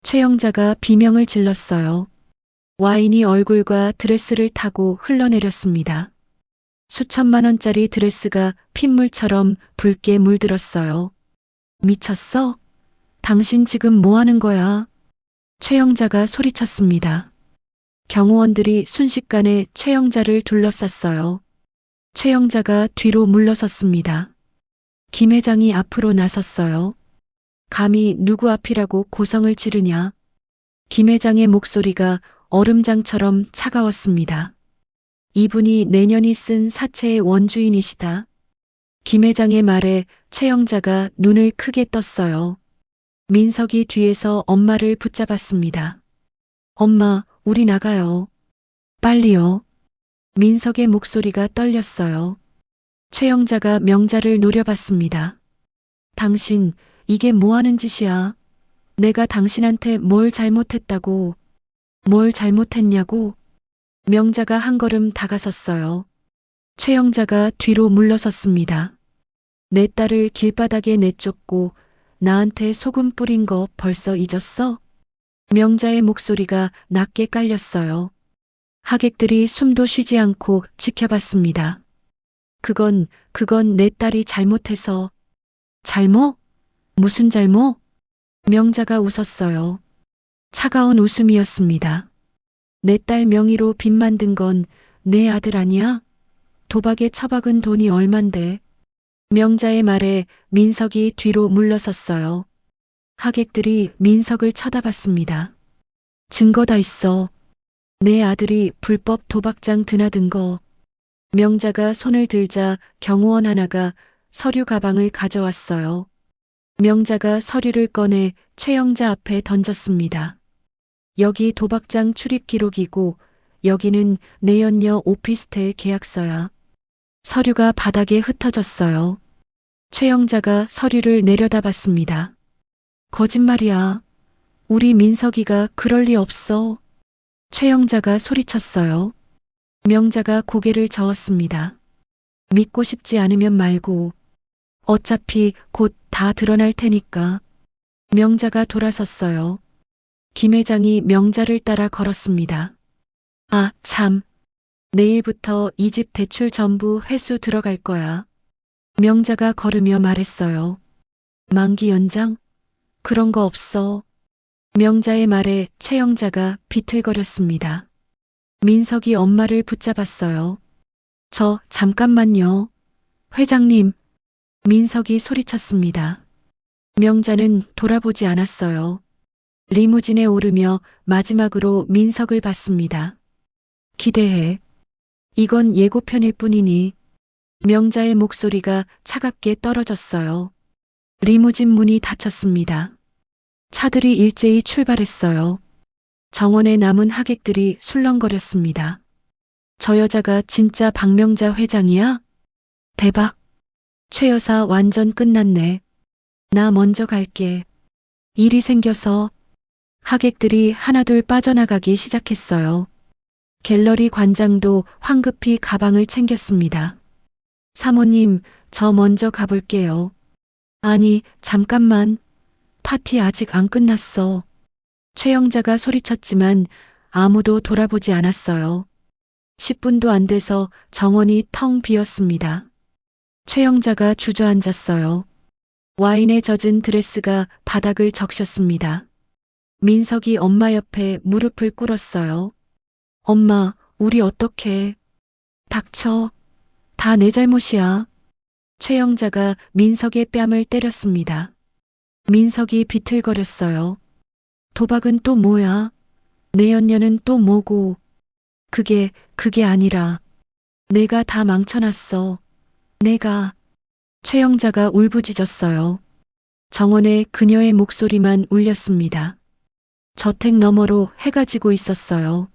최영자가 비명을 질렀어요. 와인이 얼굴과 드레스를 타고 흘러내렸습니다. 수천만 원짜리 드레스가 핏물처럼 붉게 물들었어요. 미쳤어? 당신 지금 뭐 하는 거야? 최영자가 소리쳤습니다. 경호원들이 순식간에 최영자를 둘러쌌어요. 최영자가 뒤로 물러섰습니다. 김 회장이 앞으로 나섰어요. 감히 누구 앞이라고 고성을 지르냐? 김 회장의 목소리가 얼음장처럼 차가웠습니다. 이분이 내년이 쓴 사채의 원주인이시다. 김 회장의 말에 최영자가 눈을 크게 떴어요. 민석이 뒤에서 엄마를 붙잡았습니다. 엄마, 우리 나가요. 빨리요. 민석의 목소리가 떨렸어요. 최영자가 명자를 노려봤습니다. 당신, 이게 뭐 하는 짓이야? 내가 당신한테 뭘 잘못했다고? 뭘 잘못했냐고? 명자가 한 걸음 다가섰어요. 최영자가 뒤로 물러섰습니다. 내 딸을 길바닥에 내쫓고 나한테 소금 뿌린 거 벌써 잊었어? 명자의 목소리가 낮게 깔렸어요. 하객들이 숨도 쉬지 않고 지켜봤습니다. 그건 내 딸이 잘못해서. 잘못? 무슨 잘못? 명자가 웃었어요. 차가운 웃음이었습니다. 내 딸 명의로 빚 만든 건 내 아들 아니야? 도박에 처박은 돈이 얼만데. 명자의 말에 민석이 뒤로 물러섰어요. 하객들이 민석을 쳐다봤습니다. 증거 다 있어. 내 아들이 불법 도박장 드나든 거. 명자가 손을 들자 경호원 하나가 서류 가방을 가져왔어요. 명자가 서류를 꺼내 최영자 앞에 던졌습니다. 여기 도박장 출입 기록이고 여기는 내연녀 오피스텔 계약서야. 서류가 바닥에 흩어졌어요. 최영자가 서류를 내려다봤습니다. 거짓말이야. 우리 민석이가 그럴 리 없어. 최영자가 소리쳤어요. 명자가 고개를 저었습니다. 믿고 싶지 않으면 말고. 어차피 곧 다 드러날 테니까. 명자가 돌아섰어요. 김 회장이 명자를 따라 걸었습니다. 아, 참. 내일부터 이 집 대출 전부 회수 들어갈 거야. 명자가 걸으며 말했어요. 만기 연장? 그런 거 없어. 명자의 말에 최영자가 비틀거렸습니다. 민석이 엄마를 붙잡았어요. 잠깐만요. 회장님. 민석이 소리쳤습니다. 명자는 돌아보지 않았어요. 리무진에 오르며 마지막으로 민석을 봤습니다. 기대해. 이건 예고편일 뿐이니. 명자의 목소리가 차갑게 떨어졌어요. 리무진 문이 닫혔습니다. 차들이 일제히 출발했어요. 정원에 남은 하객들이 술렁거렸습니다. 저 여자가 진짜 박명자 회장이야? 대박. 최 여사 완전 끝났네. 나 먼저 갈게. 일이 생겨서. 하객들이 하나둘 빠져나가기 시작했어요. 갤러리 관장도 황급히 가방을 챙겼습니다. 사모님, 저 먼저 가볼게요. 아니, 잠깐만. 파티 아직 안 끝났어. 최영자가 소리쳤지만 아무도 돌아보지 않았어요. 10분도 안 돼서 정원이 텅 비었습니다. 최영자가 주저앉았어요. 와인에 젖은 드레스가 바닥을 적셨습니다. 민석이 엄마 옆에 무릎을 꿇었어요. 엄마, 우리 어떡해. 닥쳐. 다 내 잘못이야. 최영자가 민석의 뺨을 때렸습니다. 민석이 비틀거렸어요. 도박은 또 뭐야? 내연녀는 또 뭐고? 그게 아니라 내가 다 망쳐놨어. 내가. 최영자가 울부짖었어요. 정원에 그녀의 목소리만 울렸습니다. 저택 너머로 해가 지고 있었어요.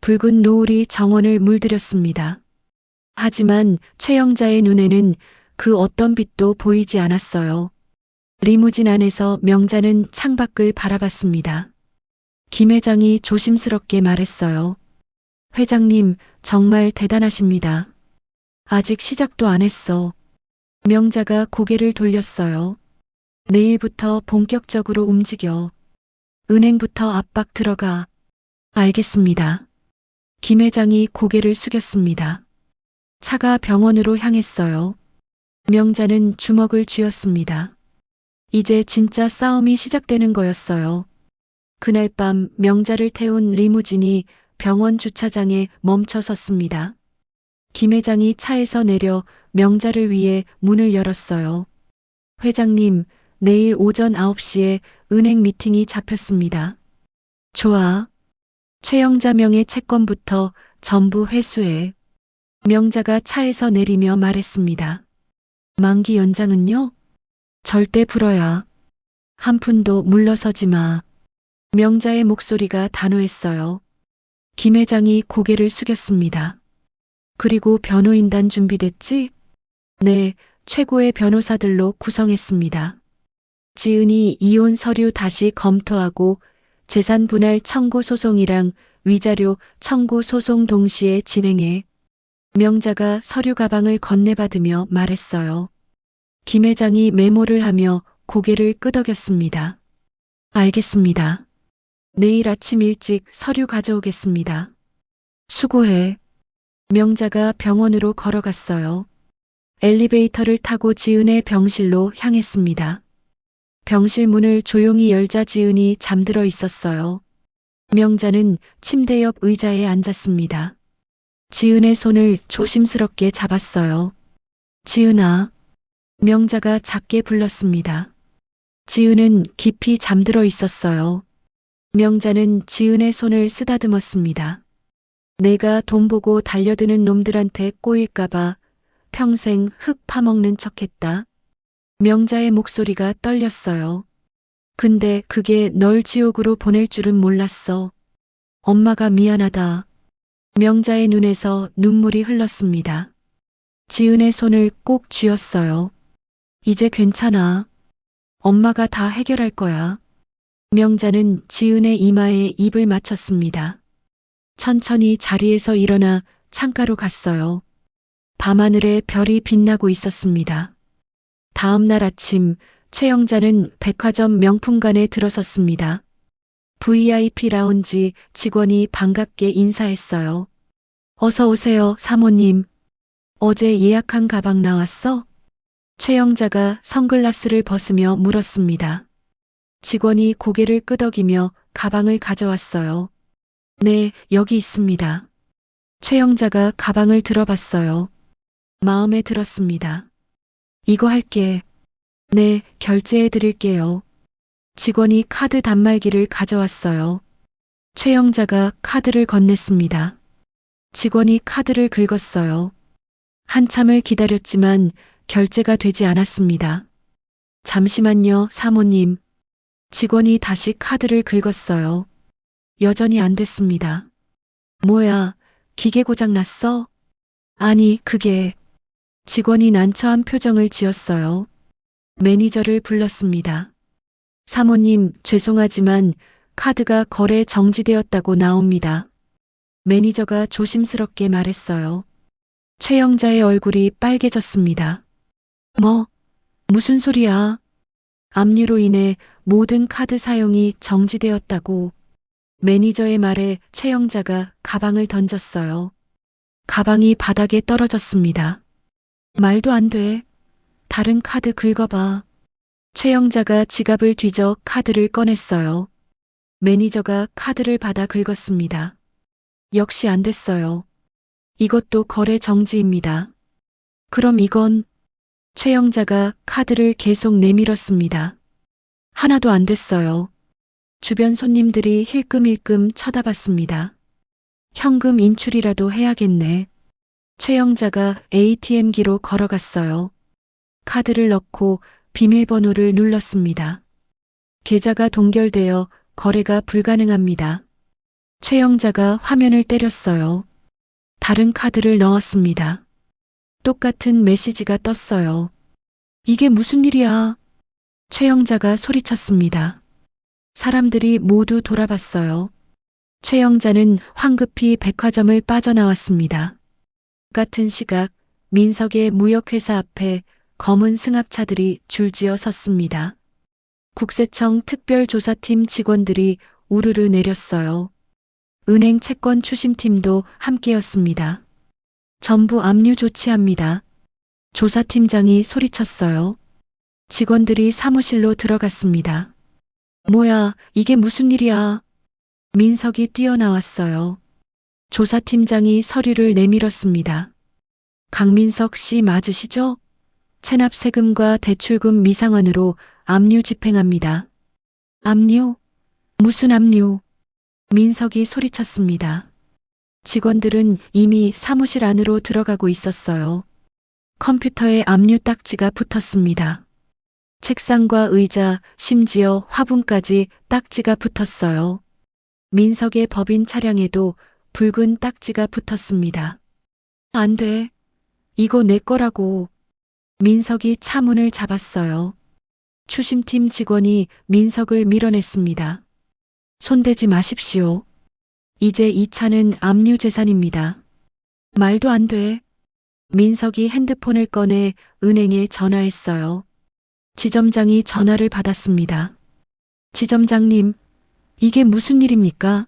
붉은 노을이 정원을 물들였습니다. 하지만 최영자의 눈에는 그 어떤 빛도 보이지 않았어요. 리무진 안에서 명자는 창밖을 바라봤습니다. 김 회장이 조심스럽게 말했어요. 회장님, 정말 대단하십니다. 아직 시작도 안 했어. 명자가 고개를 돌렸어요. 내일부터 본격적으로 움직여. 은행부터 압박 들어가. 알겠습니다. 김 회장이 고개를 숙였습니다. 차가 병원으로 향했어요. 명자는 주먹을 쥐었습니다. 이제 진짜 싸움이 시작되는 거였어요. 그날 밤 명자를 태운 리무진이 병원 주차장에 멈춰 섰습니다. 김 회장이 차에서 내려 명자를 위해 문을 열었어요. 회장님, 내일 오전 9시에 은행 미팅이 잡혔습니다. 좋아. 최영자 명의 채권부터 전부 회수해. 명자가 차에서 내리며 말했습니다. 만기 연장은요? 절대 불어야. 한 푼도 물러서지 마. 명자의 목소리가 단호했어요. 김 회장이 고개를 숙였습니다. 그리고 변호인단 준비됐지? 네, 최고의 변호사들로 구성했습니다. 지은이 이혼 서류 다시 검토하고 재산 분할 청구 소송이랑 위자료 청구 소송 동시에 진행해. 명자가 서류 가방을 건네받으며 말했어요. 김 회장이 메모를 하며 고개를 끄덕였습니다. 알겠습니다. 내일 아침 일찍 서류 가져오겠습니다. 수고해. 명자가 병원으로 걸어갔어요. 엘리베이터를 타고 지은의 병실로 향했습니다. 병실 문을 조용히 열자 지은이 잠들어 있었어요. 명자는 침대 옆 의자에 앉았습니다. 지은의 손을 조심스럽게 잡았어요. 지은아. 명자가 작게 불렀습니다. 지은은 깊이 잠들어 있었어요. 명자는 지은의 손을 쓰다듬었습니다. 내가 돈 보고 달려드는 놈들한테 꼬일까봐 평생 흙 파먹는 척했다. 명자의 목소리가 떨렸어요. 근데 그게 널 지옥으로 보낼 줄은 몰랐어. 엄마가 미안하다. 명자의 눈에서 눈물이 흘렀습니다. 지은의 손을 꼭 쥐었어요. 이제 괜찮아. 엄마가 다 해결할 거야. 명자는 지은의 이마에 입을 맞췄습니다. 천천히 자리에서 일어나 창가로 갔어요. 밤하늘에 별이 빛나고 있었습니다. 다음 날 아침 최영자는 백화점 명품관에 들어섰습니다. VIP 라운지 직원이 반갑게 인사했어요. 어서 오세요, 사모님. 어제 예약한 가방 나왔어? 최영자가 선글라스를 벗으며 물었습니다. 직원이 고개를 끄덕이며 가방을 가져왔어요. 네, 여기 있습니다. 최영자가 가방을 들어봤어요. 마음에 들었습니다. 이거 할게. 네, 결제해 드릴게요. 직원이 카드 단말기를 가져왔어요. 최영자가 카드를 건넸습니다. 직원이 카드를 긁었어요. 한참을 기다렸지만 결제가 되지 않았습니다. 잠시만요, 사모님. 직원이 다시 카드를 긁었어요. 여전히 안 됐습니다. 뭐야, 기계 고장 났어? 아니, 그게... 직원이 난처한 표정을 지었어요. 매니저를 불렀습니다. 사모님, 죄송하지만 카드가 거래 정지되었다고 나옵니다. 매니저가 조심스럽게 말했어요. 최영자의 얼굴이 빨개졌습니다. 무슨 소리야? 압류로 인해 모든 카드 사용이 정지되었다고. 매니저의 말에 최영자가 가방을 던졌어요. 가방이 바닥에 떨어졌습니다. 말도 안 돼. 다른 카드 긁어봐. 최영자가 지갑을 뒤져 카드를 꺼냈어요. 매니저가 카드를 받아 긁었습니다. 역시 안 됐어요. 이것도 거래 정지입니다. 그럼 이건... 최영자가 카드를 계속 내밀었습니다. 하나도 안 됐어요. 주변 손님들이 힐끔힐끔 쳐다봤습니다. 현금 인출이라도 해야겠네. 최영자가 ATM기로 걸어갔어요. 카드를 넣고 비밀번호를 눌렀습니다. 계좌가 동결되어 거래가 불가능합니다. 최영자가 화면을 때렸어요. 다른 카드를 넣었습니다. 똑같은 메시지가 떴어요. 이게 무슨 일이야? 최영자가 소리쳤습니다. 사람들이 모두 돌아봤어요. 최영자는 황급히 백화점을 빠져나왔습니다. 같은 시각 민석의 무역회사 앞에 검은 승합차들이 줄지어 섰습니다. 국세청 특별조사팀 직원들이 우르르 내렸어요. 은행 채권 추심팀도 함께였습니다. 전부 압류 조치합니다. 조사팀장이 소리쳤어요. 직원들이 사무실로 들어갔습니다. 뭐야, 이게 무슨 일이야? 민석이 뛰어나왔어요. 조사팀장이 서류를 내밀었습니다. 강민석 씨 맞으시죠? 체납 세금과 대출금 미상환으로 압류 집행합니다. 압류? 무슨 압류? 민석이 소리쳤습니다. 직원들은 이미 사무실 안으로 들어가고 있었어요. 컴퓨터에 압류 딱지가 붙었습니다. 책상과 의자, 심지어 화분까지 딱지가 붙었어요. 민석의 법인 차량에도 붉은 딱지가 붙었습니다. 안 돼. 이거 내 거라고. 민석이 차문을 잡았어요. 추심팀 직원이 민석을 밀어냈습니다. 손대지 마십시오. 이제 이 차는 압류 재산입니다. 말도 안 돼. 민석이 핸드폰을 꺼내 은행에 전화했어요. 지점장이 전화를 받았습니다. 지점장님, 이게 무슨 일입니까?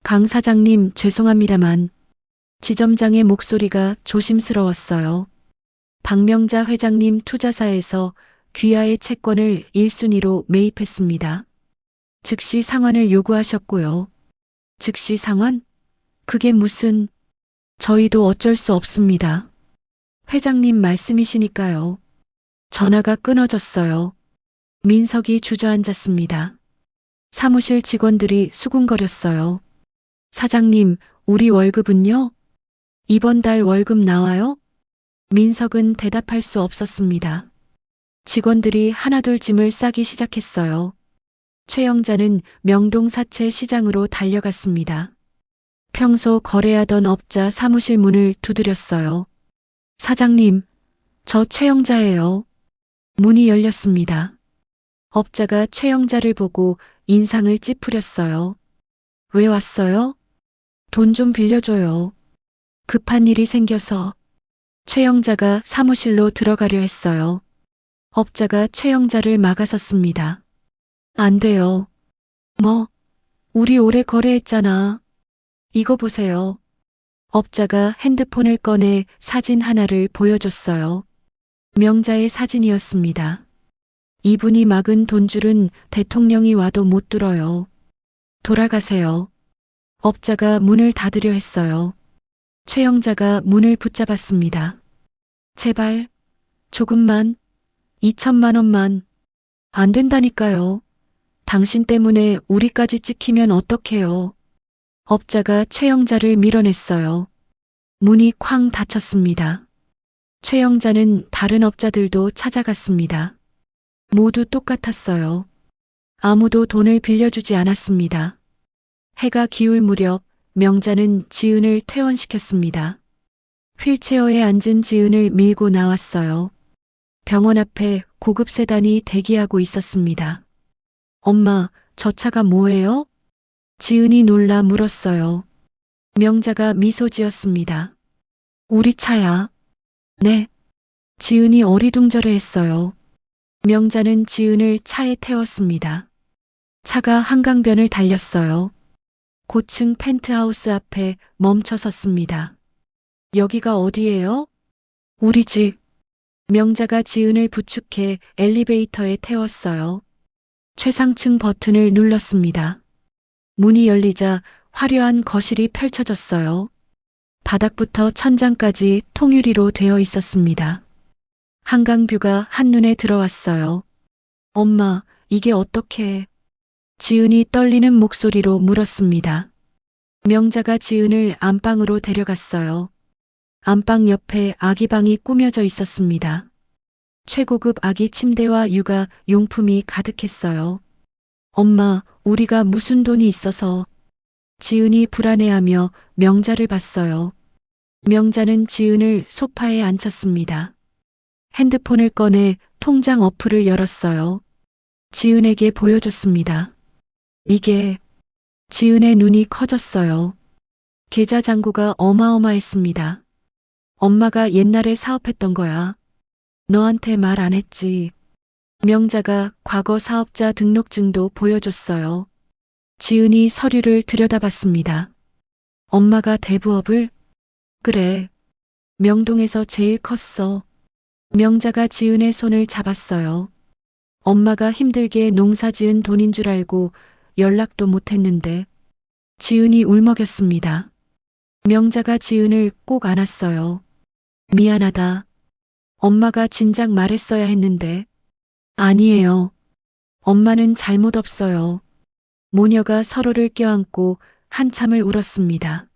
강 사장님, 죄송합니다만. 지점장의 목소리가 조심스러웠어요. 박명자 회장님 투자사에서 귀하의 채권을 1순위로 매입했습니다. 즉시 상환을 요구하셨고요. 즉시 상환? 그게 무슨... 저희도 어쩔 수 없습니다. 회장님 말씀이시니까요. 전화가 끊어졌어요. 민석이 주저앉았습니다. 사무실 직원들이 수군거렸어요. 사장님, 우리 월급은요? 이번 달 월급 나와요? 민석은 대답할 수 없었습니다. 직원들이 하나둘 짐을 싸기 시작했어요. 최영자는 명동 사채 시장으로 달려갔습니다. 평소 거래하던 업자 사무실 문을 두드렸어요. 사장님, 저 최영자예요. 문이 열렸습니다. 업자가 최영자를 보고 인상을 찌푸렸어요. 왜 왔어요? 돈 좀 빌려줘요. 급한 일이 생겨서. 최영자가 사무실로 들어가려 했어요. 업자가 최영자를 막아섰습니다. 안 돼요. 뭐? 우리 오래 거래했잖아. 이거 보세요. 업자가 핸드폰을 꺼내 사진 하나를 보여줬어요. 명자의 사진이었습니다. 이분이 막은 돈줄은 대통령이 와도 못 뚫어요. 돌아가세요. 업자가 문을 닫으려 했어요. 최영자가 문을 붙잡았습니다. 제발, 조금만, 2천만 원만. 안 된다니까요. 당신 때문에 우리까지 찍히면 어떡해요. 업자가 최영자를 밀어냈어요. 문이 쾅 닫혔습니다. 최영자는 다른 업자들도 찾아갔습니다. 모두 똑같았어요. 아무도 돈을 빌려주지 않았습니다. 해가 기울 무렵 명자는 지은을 퇴원시켰습니다. 휠체어에 앉은 지은을 밀고 나왔어요. 병원 앞에 고급 세단이 대기하고 있었습니다. 엄마, 저 차가 뭐예요? 지은이 놀라 물었어요. 명자가 미소 지었습니다. 우리 차야. 네. 지은이 어리둥절해했어요. 명자는 지은을 차에 태웠습니다. 차가 한강변을 달렸어요. 고층 펜트하우스 앞에 멈춰 섰습니다. 여기가 어디예요? 우리 집. 명자가 지은을 부축해 엘리베이터에 태웠어요. 최상층 버튼을 눌렀습니다. 문이 열리자 화려한 거실이 펼쳐졌어요. 바닥부터 천장까지 통유리로 되어 있었습니다. 한강뷰가 한눈에 들어왔어요. 엄마, 이게 어떻게... 지은이 떨리는 목소리로 물었습니다. 명자가 지은을 안방으로 데려갔어요. 안방 옆에 아기방이 꾸며져 있었습니다. 최고급 아기 침대와 육아 용품이 가득했어요. 엄마, 우리가 무슨 돈이 있어서... 지은이 불안해하며 명자를 봤어요. 명자는 지은을 소파에 앉혔습니다. 핸드폰을 꺼내 통장 어플을 열었어요. 지은에게 보여줬습니다. 이게 지은의 눈이 커졌어요. 계좌 잔고가 어마어마했습니다. 엄마가 옛날에 사업했던 거야. 너한테 말 안 했지. 명자가 과거 사업자 등록증도 보여줬어요. 지은이 서류를 들여다봤습니다. 엄마가 대부업을? 그래. 명동에서 제일 컸어. 명자가 지은의 손을 잡았어요. 엄마가 힘들게 농사 지은 돈인 줄 알고 연락도 못했는데 지은이 울먹였습니다. 명자가 지은을 꼭 안았어요. 미안하다. 엄마가 진작 말했어야 했는데. 아니에요. 엄마는 잘못 없어요. 모녀가 서로를 껴안고 한참을 울었습니다.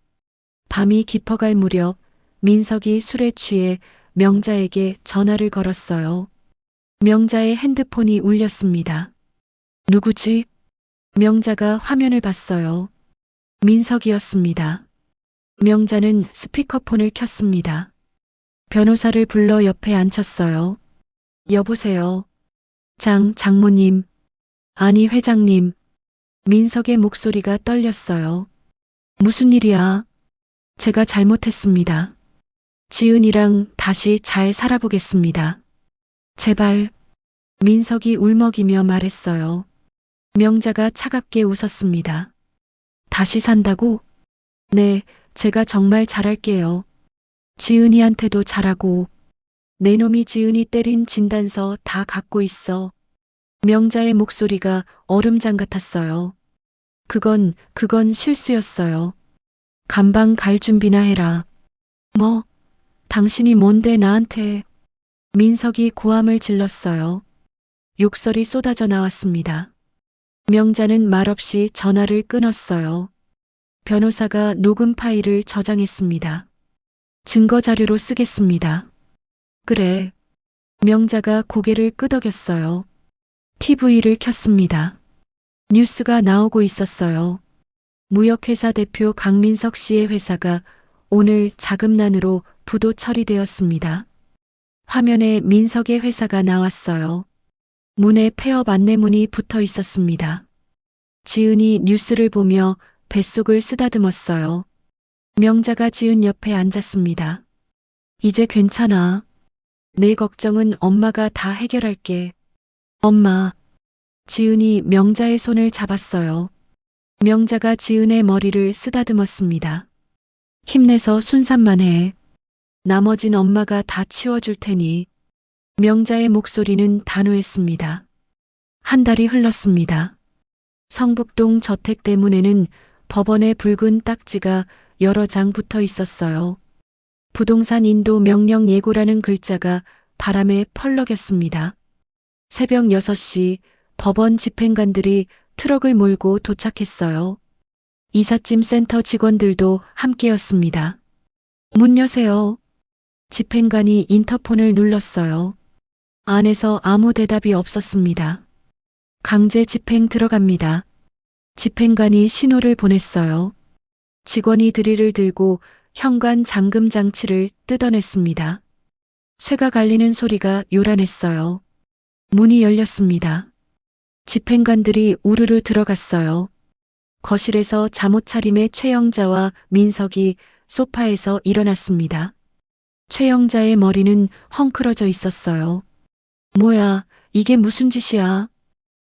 밤이 깊어갈 무렵 민석이 술에 취해 명자에게 전화를 걸었어요. 명자의 핸드폰이 울렸습니다. 누구지? 명자가 화면을 봤어요. 민석이었습니다. 명자는 스피커폰을 켰습니다. 변호사를 불러 옆에 앉혔어요. 여보세요. 장모님. 아니, 회장님. 민석의 목소리가 떨렸어요. 무슨 일이야? 제가 잘못했습니다. 지은이랑 다시 잘 살아보겠습니다. 제발. 민석이 울먹이며 말했어요. 명자가 차갑게 웃었습니다. 다시 산다고? 네, 제가 정말 잘할게요. 지은이한테도 잘하고. 내 놈이 지은이 때린 진단서 다 갖고 있어. 명자의 목소리가 얼음장 같았어요. 그건 실수였어요. 감방 갈 준비나 해라. 뭐? 당신이 뭔데 나한테. 민석이 고함을 질렀어요. 욕설이 쏟아져 나왔습니다. 명자는 말없이 전화를 끊었어요. 변호사가 녹음 파일을 저장했습니다. 증거 자료로 쓰겠습니다. 그래. 명자가 고개를 끄덕였어요. TV를 켰습니다. 뉴스가 나오고 있었어요. 무역회사 대표 강민석 씨의 회사가 오늘 자금난으로 부도 처리되었습니다. 화면에 민석의 회사가 나왔어요. 문에 폐업 안내문이 붙어 있었습니다. 지은이 뉴스를 보며 뱃속을 쓰다듬었어요. 명자가 지은 옆에 앉았습니다. 이제 괜찮아. 내 걱정은 엄마가 다 해결할게. 엄마. 지은이 명자의 손을 잡았어요. 명자가 지은의 머리를 쓰다듬었습니다. 힘내서 순산만 해. 나머진 엄마가 다 치워줄 테니. 명자의 목소리는 단호했습니다. 한 달이 흘렀습니다. 성북동 저택대문에는 법원의 붉은 딱지가 여러 장 붙어 있었어요. 부동산 인도 명령 예고라는 글자가 바람에 펄럭였습니다. 새벽 6시 법원 집행관들이 트럭을 몰고 도착했어요. 이삿짐 센터 직원들도 함께였습니다. 문 여세요. 집행관이 인터폰을 눌렀어요. 안에서 아무 대답이 없었습니다. 강제 집행 들어갑니다. 집행관이 신호를 보냈어요. 직원이 드릴을 들고 현관 잠금 장치를 뜯어냈습니다. 쇠가 갈리는 소리가 요란했어요. 문이 열렸습니다. 집행관들이 우르르 들어갔어요. 거실에서 잠옷 차림의 최영자와 민석이 소파에서 일어났습니다. 최영자의 머리는 헝클어져 있었어요. 뭐야, 이게 무슨 짓이야?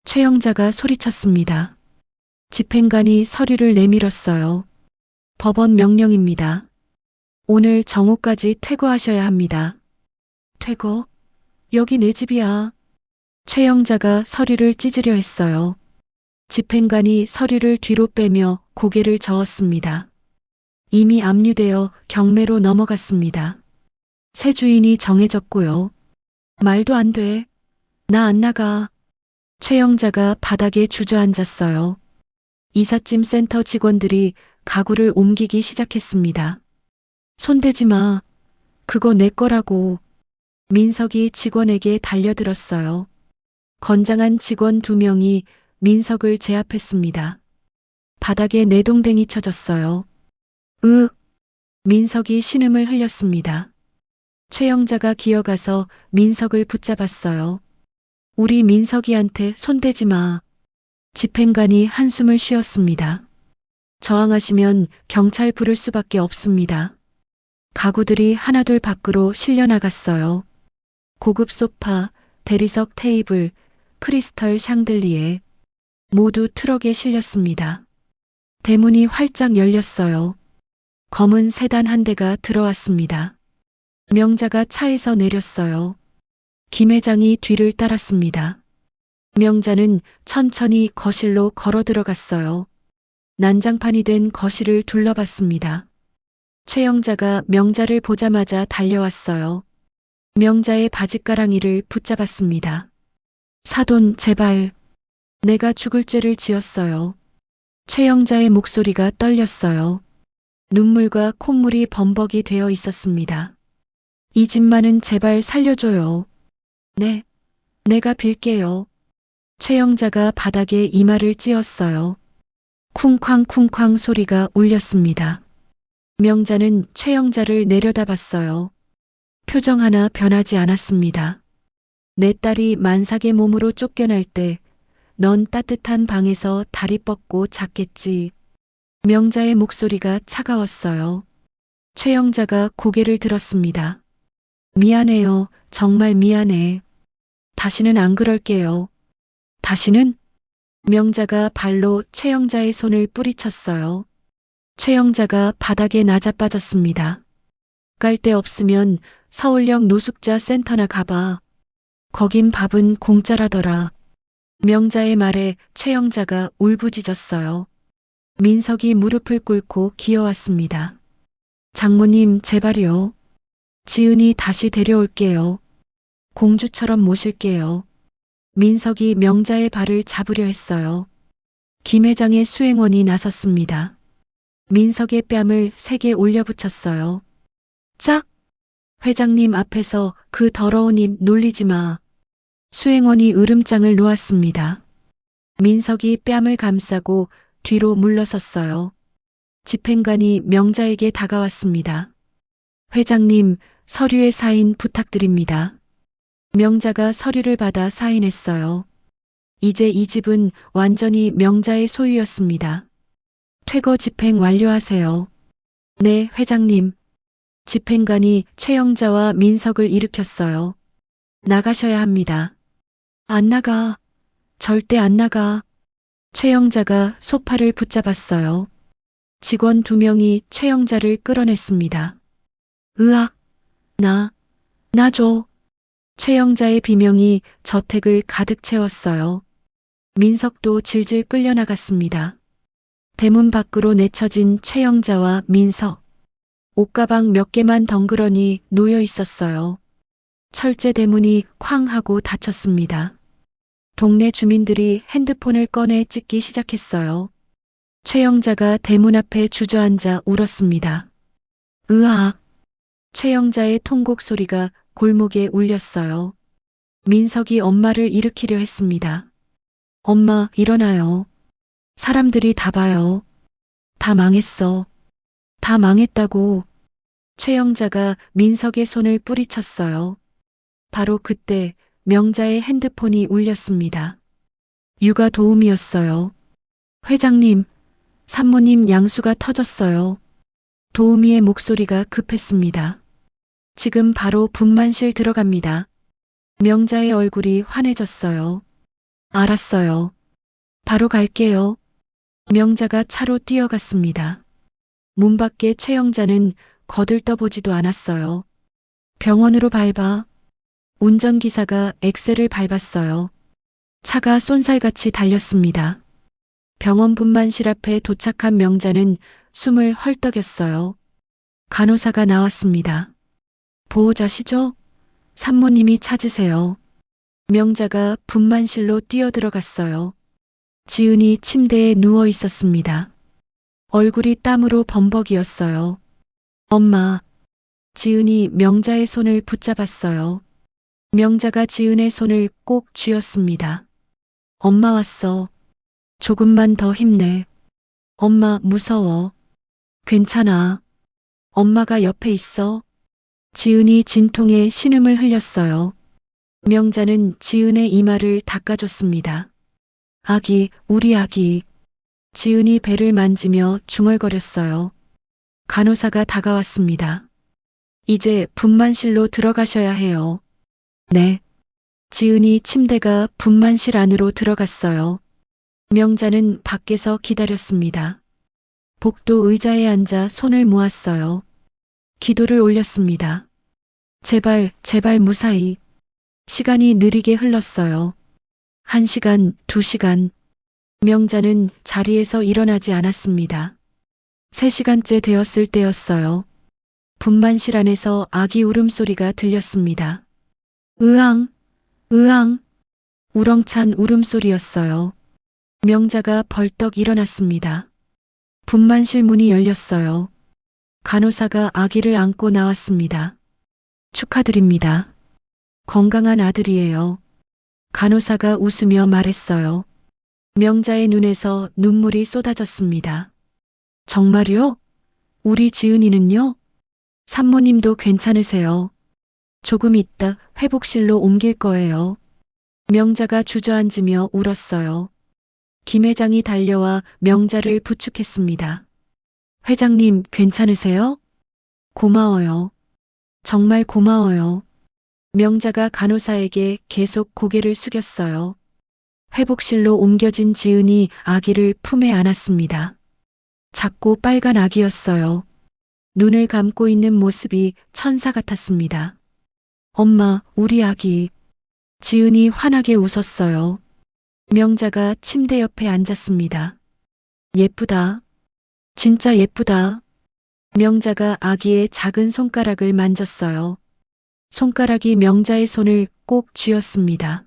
최영자가 소리쳤습니다. 집행관이 서류를 내밀었어요. 법원 명령입니다. 오늘 정오까지 퇴거하셔야 합니다. 퇴거? 여기 내 집이야. 최영자가 서류를 찢으려 했어요. 집행관이 서류를 뒤로 빼며 고개를 저었습니다. 이미 압류되어 경매로 넘어갔습니다. 새 주인이 정해졌고요. 말도 안 돼. 나 안 나가. 최영자가 바닥에 주저앉았어요. 이삿짐 센터 직원들이 가구를 옮기기 시작했습니다. 손대지 마. 그거 내 거라고. 민석이 직원에게 달려들었어요. 건장한 직원 2명이 민석을 제압했습니다. 바닥에 내동댕이 쳐졌어요. 민석이 신음을 흘렸습니다. 최영자가 기어가서 민석을 붙잡았어요. 우리 민석이한테 손대지 마. 집행관이 한숨을 쉬었습니다. 저항하시면 경찰 부를 수밖에 없습니다. 가구들이 하나둘 밖으로 실려나갔어요. 고급 소파, 대리석 테이블, 크리스털 샹들리에 모두 트럭에 실렸습니다. 대문이 활짝 열렸어요. 검은 세단 한 대가 들어왔습니다. 명자가 차에서 내렸어요. 김 회장이 뒤를 따랐습니다. 명자는 천천히 거실로 걸어 들어갔어요. 난장판이 된 거실을 둘러봤습니다. 최영자가 명자를 보자마자 달려왔어요. 명자의 바짓가랑이를 붙잡았습니다. 사돈, 제발. 내가 죽을 죄를 지었어요. 최영자의 목소리가 떨렸어요. 눈물과 콧물이 범벅이 되어 있었습니다. 이 집만은 제발 살려줘요. 네, 내가 빌게요. 최영자가 바닥에 이마를 찧었어요. 쿵쾅쿵쾅 소리가 울렸습니다. 명자는 최영자를 내려다봤어요. 표정 하나 변하지 않았습니다. 내 딸이 만삭의 몸으로 쫓겨날 때 넌 따뜻한 방에서 다리 뻗고 잤겠지. 명자의 목소리가 차가웠어요. 최영자가 고개를 들었습니다. 미안해요. 정말 미안해. 다시는 안 그럴게요. 다시는? 명자가 발로 최영자의 손을 뿌리쳤어요. 최영자가 바닥에 낮아빠졌습니다. 깔 데 없으면 서울역 노숙자 센터나 가봐. 거긴 밥은 공짜라더라. 명자의 말에 최영자가 울부짖었어요. 민석이 무릎을 꿇고 기어왔습니다. 장모님, 제발요. 지은이 다시 데려올게요. 공주처럼 모실게요. 민석이 명자의 발을 잡으려 했어요. 김 회장의 수행원이 나섰습니다. 민석의 뺨을 세게 올려붙였어요. 짝! 회장님 앞에서 그 더러운 입 놀리지 마. 수행원이 으름장을 놓았습니다. 민석이 뺨을 감싸고 뒤로 물러섰어요. 집행관이 명자에게 다가왔습니다. 회장님, 서류에 사인 부탁드립니다. 명자가 서류를 받아 사인했어요. 이제 이 집은 완전히 명자의 소유였습니다. 퇴거 집행 완료하세요. 네, 회장님. 집행관이 최영자와 민석을 일으켰어요. 나가셔야 합니다. 안 나가. 절대 안 나가. 최영자가 소파를 붙잡았어요. 직원 2명이 최영자를 끌어냈습니다. 으악, 나 줘. 최영자의 비명이 저택을 가득 채웠어요. 민석도 질질 끌려나갔습니다. 대문 밖으로 내쳐진 최영자와 민석. 옷가방 몇 개만 덩그러니 놓여 있었어요. 철제 대문이 쾅 하고 닫혔습니다. 동네 주민들이 핸드폰을 꺼내 찍기 시작했어요. 최영자가 대문 앞에 주저앉아 울었습니다. 으악! 최영자의 통곡 소리가 골목에 울렸어요. 민석이 엄마를 일으키려 했습니다. 엄마, 일어나요. 사람들이 다 봐요. 다 망했어. 다 망했다고. 최영자가 민석의 손을 뿌리쳤어요. 바로 그때 명자의 핸드폰이 울렸습니다. 육아 도우미였어요. 회장님, 산모님 양수가 터졌어요. 도우미의 목소리가 급했습니다. 지금 바로 분만실 들어갑니다. 명자의 얼굴이 환해졌어요. 알았어요. 바로 갈게요. 명자가 차로 뛰어갔습니다. 문 밖에 최영자는 거들떠보지도 않았어요. 병원으로 밟아. 운전기사가 엑셀을 밟았어요. 차가 쏜살같이 달렸습니다. 병원 분만실 앞에 도착한 명자는 숨을 헐떡였어요. 간호사가 나왔습니다. 보호자시죠? 산모님이 찾으세요. 명자가 분만실로 뛰어들어갔어요. 지은이 침대에 누워 있었습니다. 얼굴이 땀으로 범벅이었어요. 엄마. 지은이 명자의 손을 붙잡았어요. 명자가 지은의 손을 꼭 쥐었습니다. 엄마 왔어. 조금만 더 힘내. 엄마 무서워. 괜찮아. 엄마가 옆에 있어. 지은이 진통에 신음을 흘렸어요. 명자는 지은의 이마를 닦아줬습니다. 아기, 우리 아기. 지은이 배를 만지며 중얼거렸어요. 간호사가 다가왔습니다. 이제 분만실로 들어가셔야 해요. 네. 지은이 침대가 분만실 안으로 들어갔어요. 명자는 밖에서 기다렸습니다. 복도 의자에 앉아 손을 모았어요. 기도를 올렸습니다. 제발, 제발 무사히. 시간이 느리게 흘렀어요. 1시간, 2시간. 명자는 자리에서 일어나지 않았습니다. 3시간째 되었을 때였어요. 분만실 안에서 아기 울음소리가 들렸습니다. 으앙, 으앙. 우렁찬 울음소리였어요. 명자가 벌떡 일어났습니다. 분만실 문이 열렸어요. 간호사가 아기를 안고 나왔습니다. 축하드립니다. 건강한 아들이에요. 간호사가 웃으며 말했어요. 명자의 눈에서 눈물이 쏟아졌습니다. 정말요? 우리 지은이는요? 산모님도 괜찮으세요? 조금 있다 회복실로 옮길 거예요. 명자가 주저앉으며 울었어요. 김 회장이 달려와 명자를 부축했습니다. 회장님, 괜찮으세요? 고마워요. 정말 고마워요. 명자가 간호사에게 계속 고개를 숙였어요. 회복실로 옮겨진 지은이 아기를 품에 안았습니다. 작고 빨간 아기였어요. 눈을 감고 있는 모습이 천사 같았습니다. 엄마, 우리 아기. 지은이 환하게 웃었어요. 명자가 침대 옆에 앉았습니다. 예쁘다. 진짜 예쁘다. 명자가 아기의 작은 손가락을 만졌어요. 손가락이 명자의 손을 꼭 쥐었습니다.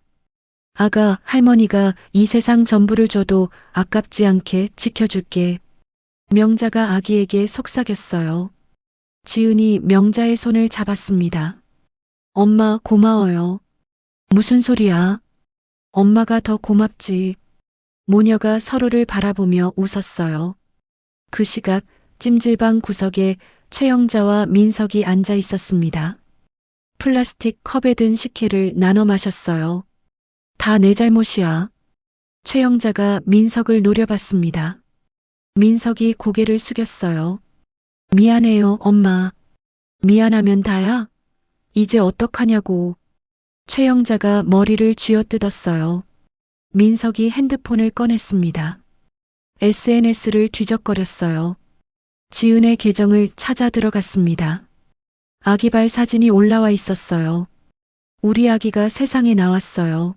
아가, 할머니가 이 세상 전부를 줘도 아깝지 않게 지켜줄게. 명자가 아기에게 속삭였어요. 지은이 명자의 손을 잡았습니다. 엄마, 고마워요. 무슨 소리야? 엄마가 더 고맙지. 모녀가 서로를 바라보며 웃었어요. 그 시각 찜질방 구석에 최영자와 민석이 앉아 있었습니다. 플라스틱 컵에 든 식혜를 나눠 마셨어요. 다 내 잘못이야. 최영자가 민석을 노려봤습니다. 민석이 고개를 숙였어요. 미안해요, 엄마. 미안하면 다야? 이제 어떡하냐고. 최영자가 머리를 쥐어뜯었어요. 민석이 핸드폰을 꺼냈습니다. SNS를 뒤적거렸어요. 지은의 계정을 찾아 들어갔습니다. 아기발 사진이 올라와 있었어요. 우리 아기가 세상에 나왔어요.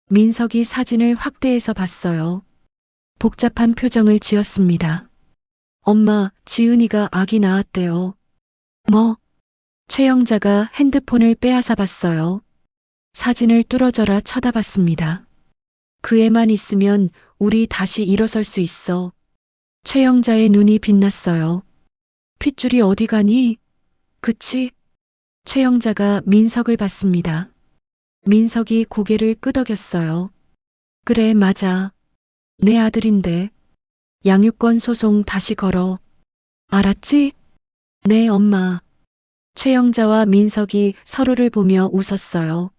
민석이 사진을 확대해서 봤어요. 복잡한 표정을 지었습니다. 엄마, 지은이가 아기 낳았대요. 뭐? 최영자가 핸드폰을 빼앗아 봤어요. 사진을 뚫어져라 쳐다봤습니다. 그 애만 있으면 우리 다시 일어설 수 있어. 최영자의 눈이 빛났어요. 핏줄이 어디 가니? 그치? 최영자가 민석을 봤습니다. 민석이 고개를 끄덕였어요. 그래, 맞아. 내 아들인데. 양육권 소송 다시 걸어. 알았지? 네, 엄마. 최영자와 민석이 서로를 보며 웃었어요.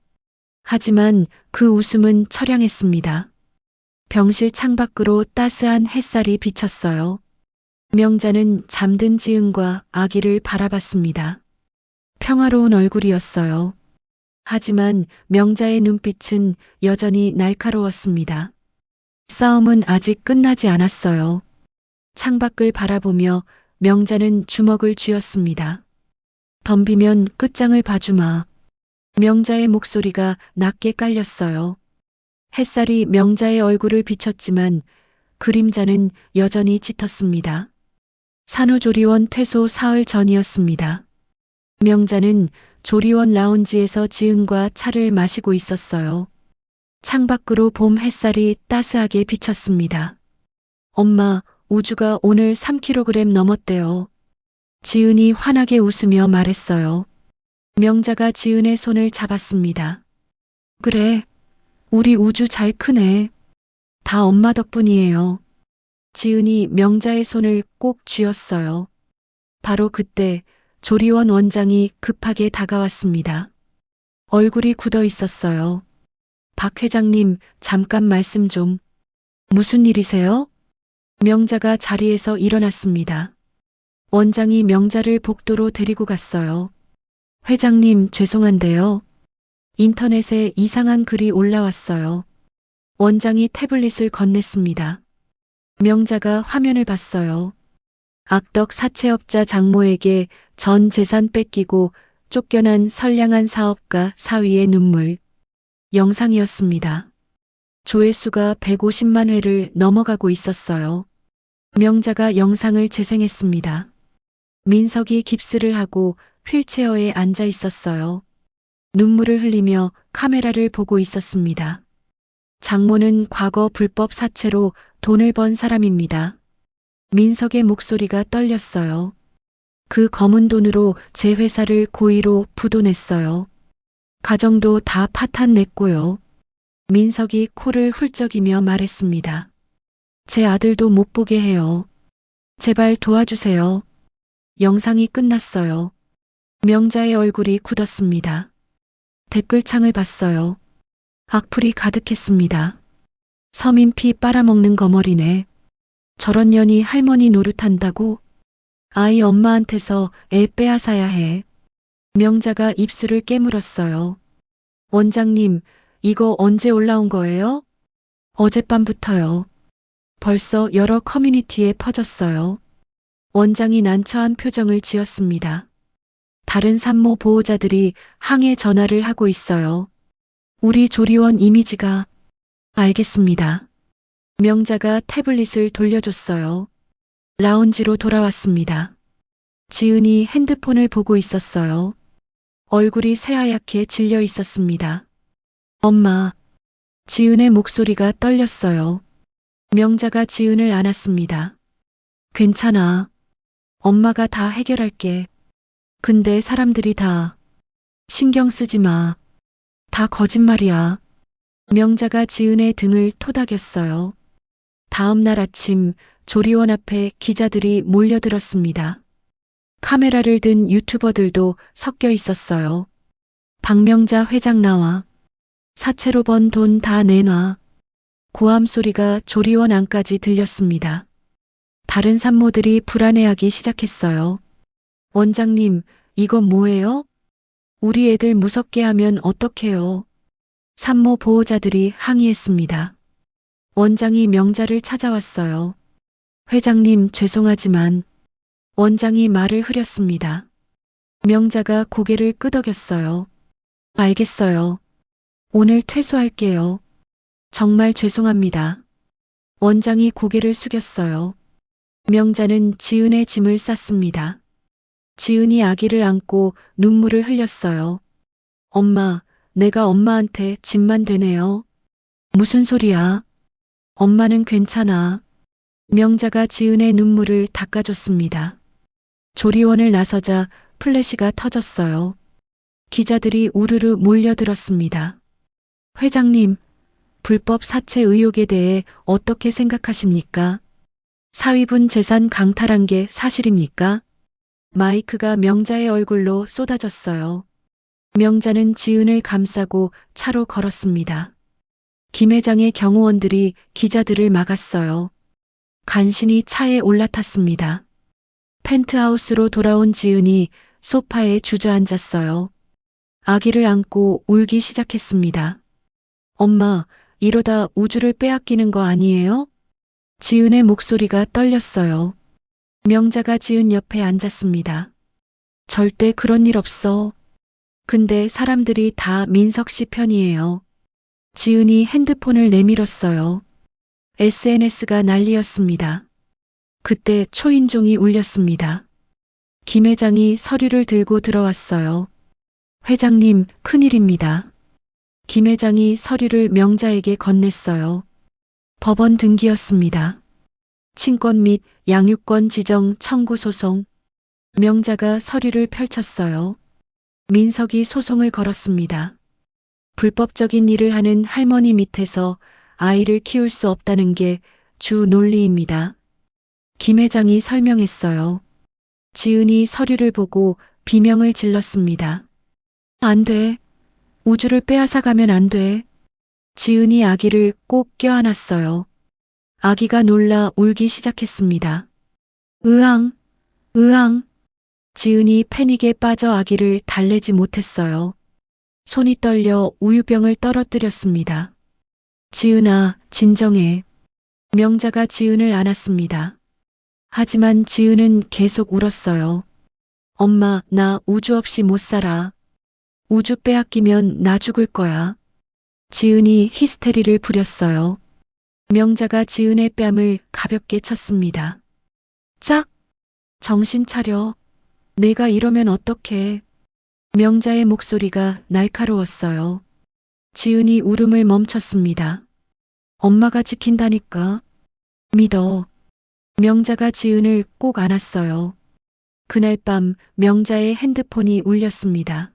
하지만 그 웃음은 처량했습니다. 병실 창밖으로 따스한 햇살이 비쳤어요. 명자는 잠든 지은과 아기를 바라봤습니다. 평화로운 얼굴이었어요. 하지만 명자의 눈빛은 여전히 날카로웠습니다. 싸움은 아직 끝나지 않았어요. 창밖을 바라보며 명자는 주먹을 쥐었습니다. 덤비면 끝장을 봐주마. 명자의 목소리가 낮게 깔렸어요. 햇살이 명자의 얼굴을 비췄지만 그림자는 여전히 짙었습니다. 산후조리원 퇴소 사흘 전이었습니다. 명자는 조리원 라운지에서 지은과 차를 마시고 있었어요. 창밖으로 봄 햇살이 따스하게 비쳤습니다. 엄마, 우주가 오늘 3kg 넘었대요. 지은이 환하게 웃으며 말했어요. 명자가 지은의 손을 잡았습니다. 그래, 우리 우주 잘 크네. 다 엄마 덕분이에요. 지은이 명자의 손을 꼭 쥐었어요. 바로 그때 조리원 원장이 급하게 다가왔습니다. 얼굴이 굳어 있었어요. 박 회장님, 잠깐 말씀 좀. 무슨 일이세요? 명자가 자리에서 일어났습니다. 원장이 명자를 복도로 데리고 갔어요. 회장님, 죄송한데요. 인터넷에 이상한 글이 올라왔어요. 원장이 태블릿을 건넸습니다. 명자가 화면을 봤어요. 악덕 사채업자 장모에게 전 재산 뺏기고 쫓겨난 선량한 사업가 사위의 눈물. 영상이었습니다. 조회수가 150만 회를 넘어가고 있었어요. 명자가 영상을 재생했습니다. 민석이 깁스를 하고 휠체어에 앉아 있었어요. 눈물을 흘리며 카메라를 보고 있었습니다. 장모는 과거 불법 사채로 돈을 번 사람입니다. 민석의 목소리가 떨렸어요. 그 검은 돈으로 제 회사를 고의로 부도냈어요. 가정도 다 파탄 냈고요. 민석이 코를 훌쩍이며 말했습니다. 제 아들도 못 보게 해요. 제발 도와주세요. 영상이 끝났어요. 명자의 얼굴이 굳었습니다. 댓글창을 봤어요. 악플이 가득했습니다. 서민 피 빨아먹는 거머리네. 저런 년이 할머니 노릇한다고? 아이 엄마한테서 애 빼앗아야 해. 명자가 입술을 깨물었어요. 원장님, 이거 언제 올라온 거예요? 어젯밤부터요. 벌써 여러 커뮤니티에 퍼졌어요. 원장이 난처한 표정을 지었습니다. 다른 산모 보호자들이 항해 전화를 하고 있어요. 우리 조리원 이미지가... 알겠습니다. 명자가 태블릿을 돌려줬어요. 라운지로 돌아왔습니다. 지은이 핸드폰을 보고 있었어요. 얼굴이 새하얗게 질려 있었습니다. 엄마. 지은의 목소리가 떨렸어요. 명자가 지은을 안았습니다. 괜찮아. 엄마가 다 해결할게. 근데 사람들이 다 신경 쓰지 마. 다 거짓말이야. 명자가 지은의 등을 토닥였어요. 다음 날 아침 조리원 앞에 기자들이 몰려들었습니다. 카메라를 든 유튜버들도 섞여 있었어요. 박명자 회장 나와. 사채로 번 돈 다 내놔. 고함 소리가 조리원 안까지 들렸습니다. 다른 산모들이 불안해하기 시작했어요. 원장님, 이건 뭐예요? 우리 애들 무섭게 하면 어떡해요? 산모 보호자들이 항의했습니다. 원장이 명자를 찾아왔어요. 회장님, 죄송하지만... 원장이 말을 흐렸습니다. 명자가 고개를 끄덕였어요. 알겠어요. 오늘 퇴소할게요. 정말 죄송합니다. 원장이 고개를 숙였어요. 명자는 지은의 짐을 쌌습니다. 지은이 아기를 안고 눈물을 흘렸어요. 엄마, 내가 엄마한테 짐만 되네요. 무슨 소리야? 엄마는 괜찮아. 명자가 지은의 눈물을 닦아줬습니다. 조리원을 나서자 플래시가 터졌어요. 기자들이 우르르 몰려들었습니다. 회장님, 불법 사채 의혹에 대해 어떻게 생각하십니까? 사위분 재산 강탈한 게 사실입니까? 마이크가 명자의 얼굴로 쏟아졌어요. 명자는 지은을 감싸고 차로 걸었습니다. 김 회장의 경호원들이 기자들을 막았어요. 간신히 차에 올라탔습니다. 펜트하우스로 돌아온 지은이 소파에 주저앉았어요. 아기를 안고 울기 시작했습니다. 엄마, 이러다 우주를 빼앗기는 거 아니에요? 지은의 목소리가 떨렸어요. 명자가 지은 옆에 앉았습니다. 절대 그런 일 없어. 근데 사람들이 다 민석 씨 편이에요. 지은이 핸드폰을 내밀었어요. SNS가 난리였습니다. 그때 초인종이 울렸습니다. 김 회장이 서류를 들고 들어왔어요. 회장님, 큰일입니다. 김 회장이 서류를 명자에게 건넸어요. 법원 등기였습니다. 친권 및 양육권 지정 청구 소송. 명자가 서류를 펼쳤어요. 민석이 소송을 걸었습니다. 불법적인 일을 하는 할머니 밑에서 아이를 키울 수 없다는 게 주 논리입니다. 김 회장이 설명했어요. 지은이 서류를 보고 비명을 질렀습니다. 안 돼. 우주를 빼앗아 가면 안 돼. 지은이 아기를 꼭 껴안았어요. 아기가 놀라 울기 시작했습니다. 으앙, 으앙. 지은이 패닉에 빠져 아기를 달래지 못했어요. 손이 떨려 우유병을 떨어뜨렸습니다. 지은아, 진정해. 명자가 지은을 안았습니다. 하지만 지은은 계속 울었어요. 엄마, 나 우주 없이 못 살아. 우주 빼앗기면 나 죽을 거야. 지은이 히스테리를 부렸어요. 명자가 지은의 뺨을 가볍게 쳤습니다. 짝! 정신 차려. 내가 이러면 어떡해. 명자의 목소리가 날카로웠어요. 지은이 울음을 멈췄습니다. 엄마가 지킨다니까. 믿어. 명자가 지은을 꼭 안았어요. 그날 밤 명자의 핸드폰이 울렸습니다.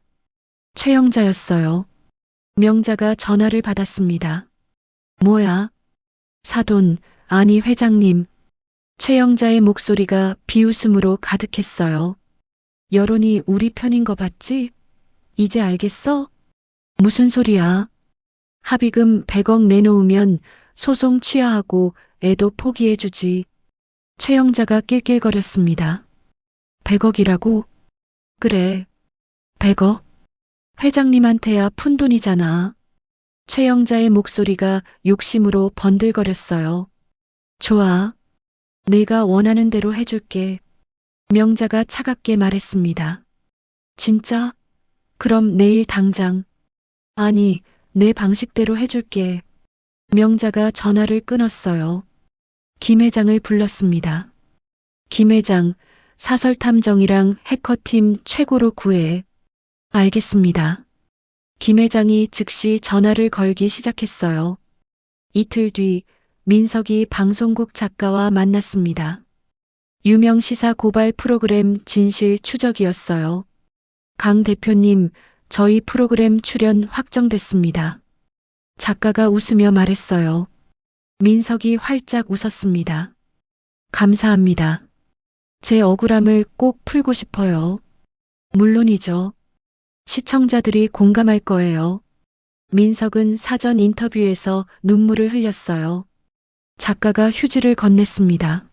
최영자였어요. 명자가 전화를 받았습니다. 뭐야? 사돈, 아니 회장님. 최영자의 목소리가 비웃음으로 가득했어요. 여론이 우리 편인 거 봤지? 이제 알겠어? 무슨 소리야? 합의금 100억 내놓으면 소송 취하하고 애도 포기해주지. 최영자가 낄낄거렸습니다. 100억이라고? 그래. 100억? 회장님한테야 푼돈이잖아. 최영자의 목소리가 욕심으로 번들거렸어요. 좋아. 내가 원하는 대로 해줄게. 명자가 차갑게 말했습니다. 진짜? 그럼 내일 당장. 아니, 내 방식대로 해줄게. 명자가 전화를 끊었어요. 김 회장을 불렀습니다. 김 회장, 사설탐정이랑 해커팀 최고로 구해. 알겠습니다. 김 회장이 즉시 전화를 걸기 시작했어요. 이틀 뒤 민석이 방송국 작가와 만났습니다. 유명 시사 고발 프로그램 진실 추적이었어요. 강 대표님, 저희 프로그램 출연 확정됐습니다. 작가가 웃으며 말했어요. 민석이 활짝 웃었습니다. 감사합니다. 제 억울함을 꼭 풀고 싶어요. 물론이죠. 시청자들이 공감할 거예요. 민석은 사전 인터뷰에서 눈물을 흘렸어요. 작가가 휴지를 건넸습니다.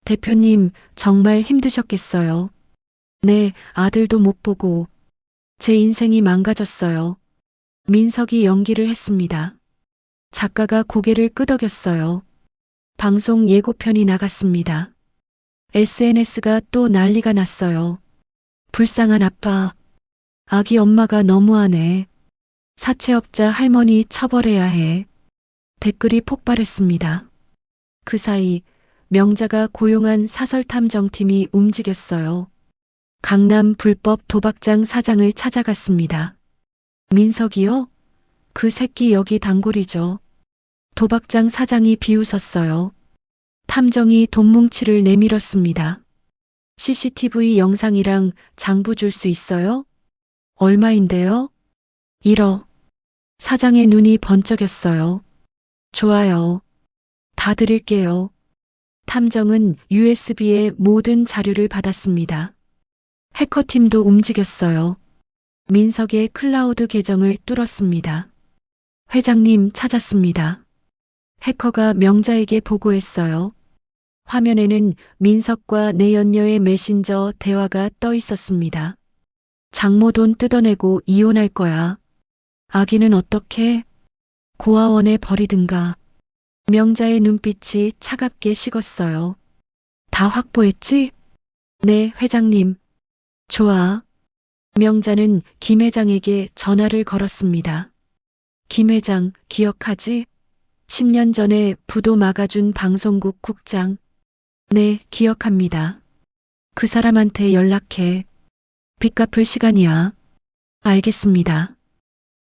대표님, 정말 힘드셨겠어요. 네, 아들도 못 보고. 제 인생이 망가졌어요. 민석이 연기를 했습니다. 작가가 고개를 끄덕였어요. 방송 예고편이 나갔습니다. SNS가 또 난리가 났어요. 불쌍한 아빠. 아기 엄마가 너무하네. 사채업자 할머니 처벌해야 해. 댓글이 폭발했습니다. 그 사이 명자가 고용한 사설탐정팀이 움직였어요. 강남 불법 도박장 사장을 찾아갔습니다. 민석이요? 그 새끼 여기 단골이죠. 도박장 사장이 비웃었어요. 탐정이 돈뭉치를 내밀었습니다. CCTV 영상이랑 장부 줄 수 있어요? 얼마인데요? 1억. 사장의 눈이 번쩍였어요. 좋아요. 다 드릴게요. 탐정은 USB의 모든 자료를 받았습니다. 해커팀도 움직였어요. 민석의 클라우드 계정을 뚫었습니다. 회장님 찾았습니다. 해커가 명자에게 보고했어요. 화면에는 민석과 내연녀의 메신저 대화가 떠 있었습니다. 장모 돈 뜯어내고 이혼할 거야. 아기는 어떻게? 고아원에 버리든가. 명자의 눈빛이 차갑게 식었어요. 다 확보했지? 네, 회장님. 좋아. 명자는 김 회장에게 전화를 걸었습니다. 김 회장, 기억하지? 10년 전에 부도 막아준 방송국 국장. 네, 기억합니다. 그 사람한테 연락해. 빚 갚을 시간이야. 알겠습니다.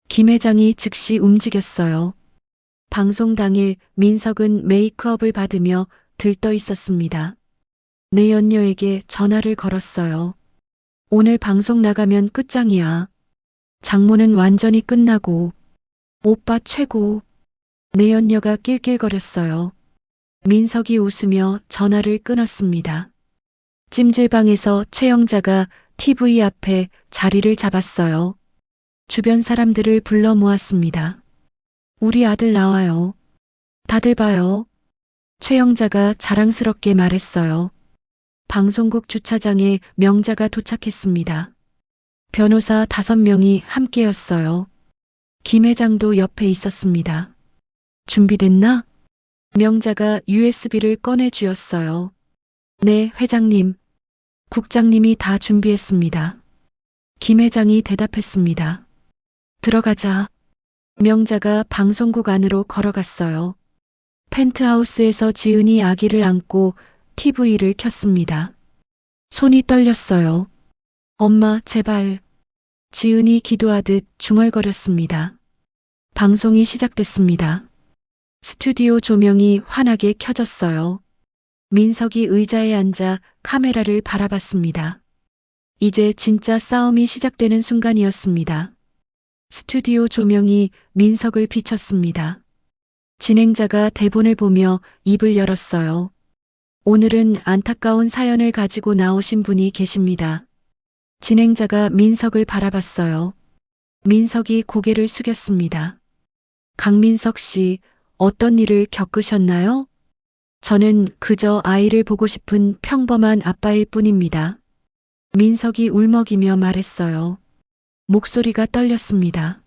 김 회장이 즉시 움직였어요. 방송 당일 민석은 메이크업을 받으며 들떠 있었습니다. 내연녀에게 전화를 걸었어요. 오늘 방송 나가면 끝장이야. 장모는 완전히 끝나고. 오빠 최고. 내연녀가 낄낄거렸어요. 민석이 웃으며 전화를 끊었습니다. 찜질방에서 최영자가 TV 앞에 자리를 잡았어요. 주변 사람들을 불러 모았습니다. 우리 아들 나와요. 다들 봐요. 최영자가 자랑스럽게 말했어요. 방송국 주차장에 명자가 도착했습니다. 변호사 5명이 함께였어요. 김 회장도 옆에 있었습니다. 준비됐나? 명자가 USB를 꺼내 주었어요. 네, 회장님. 국장님이 다 준비했습니다. 김 회장이 대답했습니다. 들어가자. 명자가 방송국 안으로 걸어갔어요. 펜트하우스에서 지은이 아기를 안고 TV를 켰습니다. 손이 떨렸어요. 엄마, 제발. 지은이 기도하듯 중얼거렸습니다. 방송이 시작됐습니다. 스튜디오 조명이 환하게 켜졌어요. 민석이 의자에 앉아 카메라를 바라봤습니다. 이제 진짜 싸움이 시작되는 순간이었습니다. 스튜디오 조명이 민석을 비췄습니다. 진행자가 대본을 보며 입을 열었어요. 오늘은 안타까운 사연을 가지고 나오신 분이 계십니다. 진행자가 민석을 바라봤어요. 민석이 고개를 숙였습니다. 강민석 씨, 어떤 일을 겪으셨나요? 저는 그저 아이를 보고 싶은 평범한 아빠일 뿐입니다. 민석이 울먹이며 말했어요. 목소리가 떨렸습니다.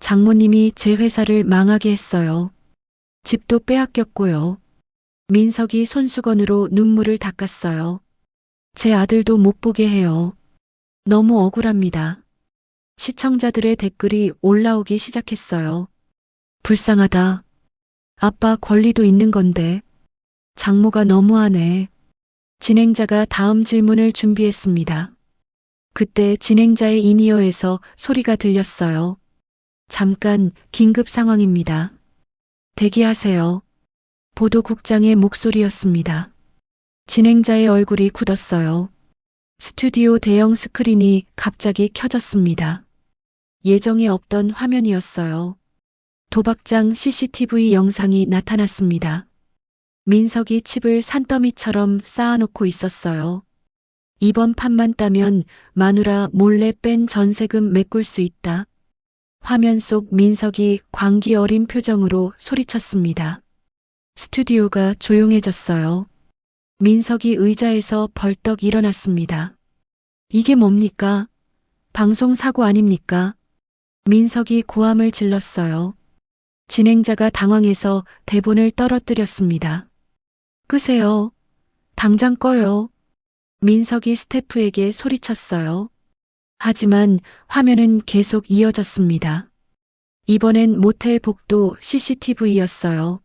장모님이 제 회사를 망하게 했어요. 집도 빼앗겼고요. 민석이 손수건으로 눈물을 닦았어요. 제 아들도 못 보게 해요. 너무 억울합니다. 시청자들의 댓글이 올라오기 시작했어요. 불쌍하다. 아빠 권리도 있는 건데. 장모가 너무하네. 진행자가 다음 질문을 준비했습니다. 그때 진행자의 인이어에서 소리가 들렸어요. 잠깐 긴급 상황입니다. 대기하세요. 보도국장의 목소리였습니다. 진행자의 얼굴이 굳었어요. 스튜디오 대형 스크린이 갑자기 켜졌습니다. 예정에 없던 화면이었어요. 도박장 CCTV 영상이 나타났습니다. 민석이 칩을 산더미처럼 쌓아놓고 있었어요. 이번 판만 따면 마누라 몰래 뺀 전세금 메꿀 수 있다. 화면 속 민석이 광기 어린 표정으로 소리쳤습니다. 스튜디오가 조용해졌어요. 민석이 의자에서 벌떡 일어났습니다. 이게 뭡니까? 방송사고 아닙니까? 민석이 고함을 질렀어요. 진행자가 당황해서 대본을 떨어뜨렸습니다. 끄세요. 당장 꺼요. 민석이 스태프에게 소리쳤어요. 하지만 화면은 계속 이어졌습니다. 이번엔 모텔 복도 CCTV였어요.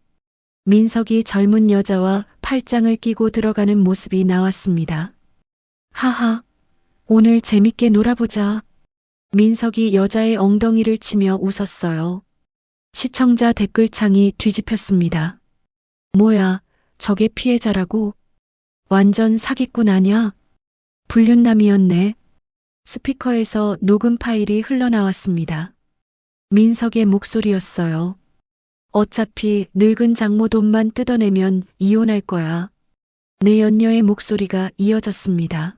민석이 젊은 여자와 팔짱을 끼고 들어가는 모습이 나왔습니다. 하하, 오늘 재밌게 놀아보자. 민석이 여자의 엉덩이를 치며 웃었어요. 시청자 댓글창이 뒤집혔습니다. 뭐야, 저게 피해자라고? 완전 사기꾼 아냐? 불륜남이었네. 스피커에서 녹음 파일이 흘러나왔습니다. 민석의 목소리였어요. 어차피 늙은 장모 돈만 뜯어내면 이혼할 거야. 내 연녀의 목소리가 이어졌습니다.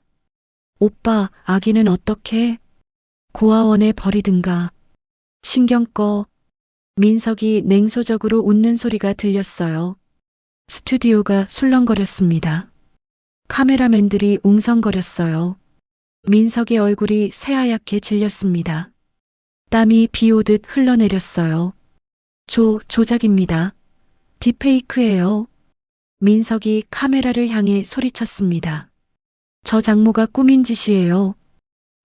오빠, 아기는 어떻게? 고아원에 버리든가. 신경 꺼. 민석이 냉소적으로 웃는 소리가 들렸어요. 스튜디오가 술렁거렸습니다. 카메라맨들이 웅성거렸어요. 민석의 얼굴이 새하얗게 질렸습니다. 땀이 비 오듯 흘러내렸어요. 조작입니다. 딥페이크예요. 민석이 카메라를 향해 소리쳤습니다. 저 장모가 꾸민 짓이에요.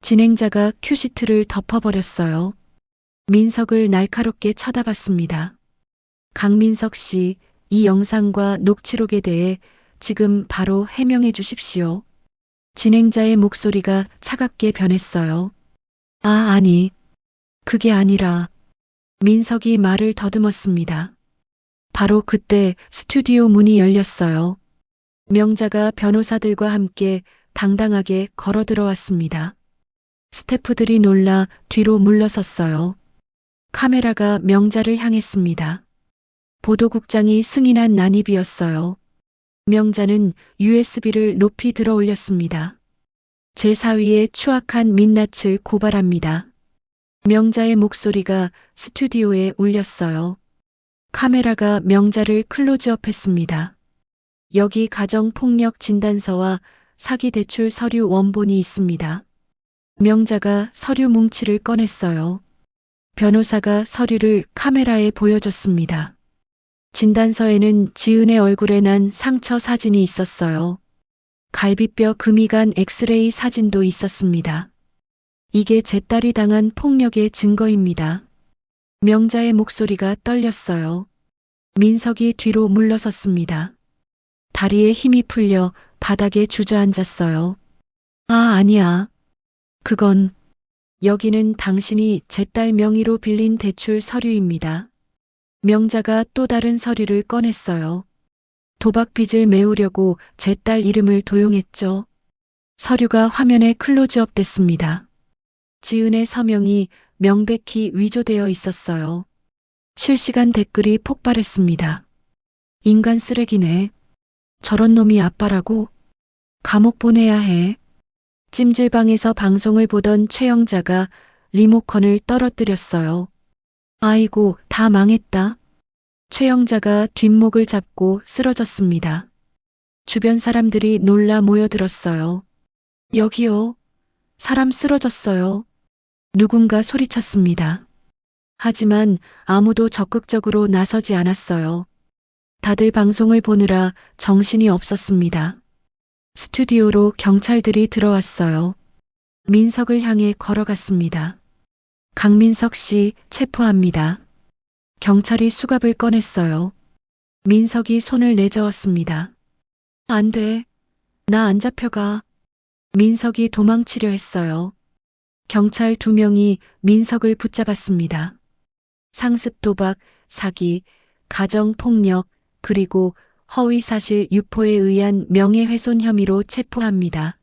진행자가 큐시트를 덮어버렸어요. 민석을 날카롭게 쳐다봤습니다. 강민석 씨, 이 영상과 녹취록에 대해 지금 바로 해명해 주십시오. 진행자의 목소리가 차갑게 변했어요. 아니. 그게 아니라. 민석이 말을 더듬었습니다. 바로 그때 스튜디오 문이 열렸어요. 명자가 변호사들과 함께 당당하게 걸어 들어왔습니다. 스태프들이 놀라 뒤로 물러섰어요. 카메라가 명자를 향했습니다. 보도국장이 승인한 난입이었어요. 명자는 USB를 높이 들어 올렸습니다. 제4위의 추악한 민낯을 고발합니다. 명자의 목소리가 스튜디오에 울렸어요. 카메라가 명자를 클로즈업했습니다. 여기 가정폭력 진단서와 사기 대출 서류 원본이 있습니다. 명자가 서류 뭉치를 꺼냈어요. 변호사가 서류를 카메라에 보여줬습니다. 진단서에는 지은의 얼굴에 난 상처 사진이 있었어요. 갈비뼈 금이 간 엑스레이 사진도 있었습니다. 이게 제 딸이 당한 폭력의 증거입니다. 명자의 목소리가 떨렸어요. 민석이 뒤로 물러섰습니다. 다리에 힘이 풀려 바닥에 주저앉았어요. 아, 아니야. 그건 여기는 당신이 제 딸 명의로 빌린 대출 서류입니다. 명자가 또 다른 서류를 꺼냈어요. 도박 빚을 메우려고 제 딸 이름을 도용했죠. 서류가 화면에 클로즈업 됐습니다. 지은의 서명이 명백히 위조되어 있었어요. 실시간 댓글이 폭발했습니다. 인간 쓰레기네. 저런 놈이 아빠라고? 감옥 보내야 해. 찜질방에서 방송을 보던 최영자가 리모컨을 떨어뜨렸어요. 아이고, 다 망했다. 최영자가 뒷목을 잡고 쓰러졌습니다. 주변 사람들이 놀라 모여들었어요. 여기요. 사람 쓰러졌어요. 누군가 소리쳤습니다. 하지만 아무도 적극적으로 나서지 않았어요. 다들 방송을 보느라 정신이 없었습니다. 스튜디오로 경찰들이 들어왔어요. 민석을 향해 걸어갔습니다. 강민석 씨 체포합니다. 경찰이 수갑을 꺼냈어요. 민석이 손을 내저었습니다. 안 돼. 나 안 잡혀가. 민석이 도망치려 했어요. 경찰 2명이 민석을 붙잡았습니다. 상습 도박, 사기, 가정폭력, 그리고 허위사실 유포에 의한 명예훼손 혐의로 체포합니다.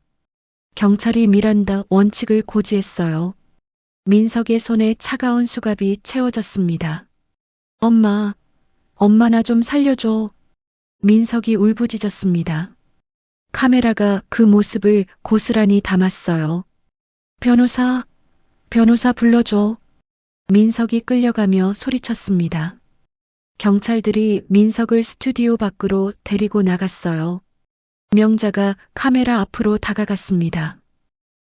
경찰이 미란다 원칙을 고지했어요. 민석의 손에 차가운 수갑이 채워졌습니다. 엄마, 엄마 나 좀 살려줘. 민석이 울부짖었습니다. 카메라가 그 모습을 고스란히 담았어요. 변호사, 변호사 불러줘. 민석이 끌려가며 소리쳤습니다. 경찰들이 민석을 스튜디오 밖으로 데리고 나갔어요. 명자가 카메라 앞으로 다가갔습니다.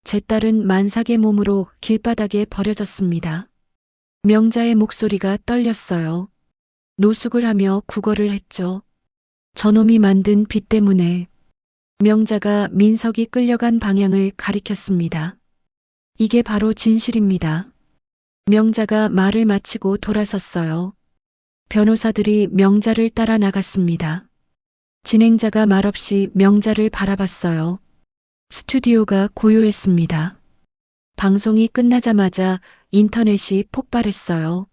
제 딸은 만삭의 몸으로 길바닥에 버려졌습니다. 명자의 목소리가 떨렸어요. 노숙을 하며 구걸을 했죠. 저놈이 만든 빚 때문에. 명자가 민석이 끌려간 방향을 가리켰습니다. 이게 바로 진실입니다. 명자가 말을 마치고 돌아섰어요. 변호사들이 명자를 따라 나갔습니다. 진행자가 말없이 명자를 바라봤어요. 스튜디오가 고요했습니다. 방송이 끝나자마자 인터넷이 폭발했어요.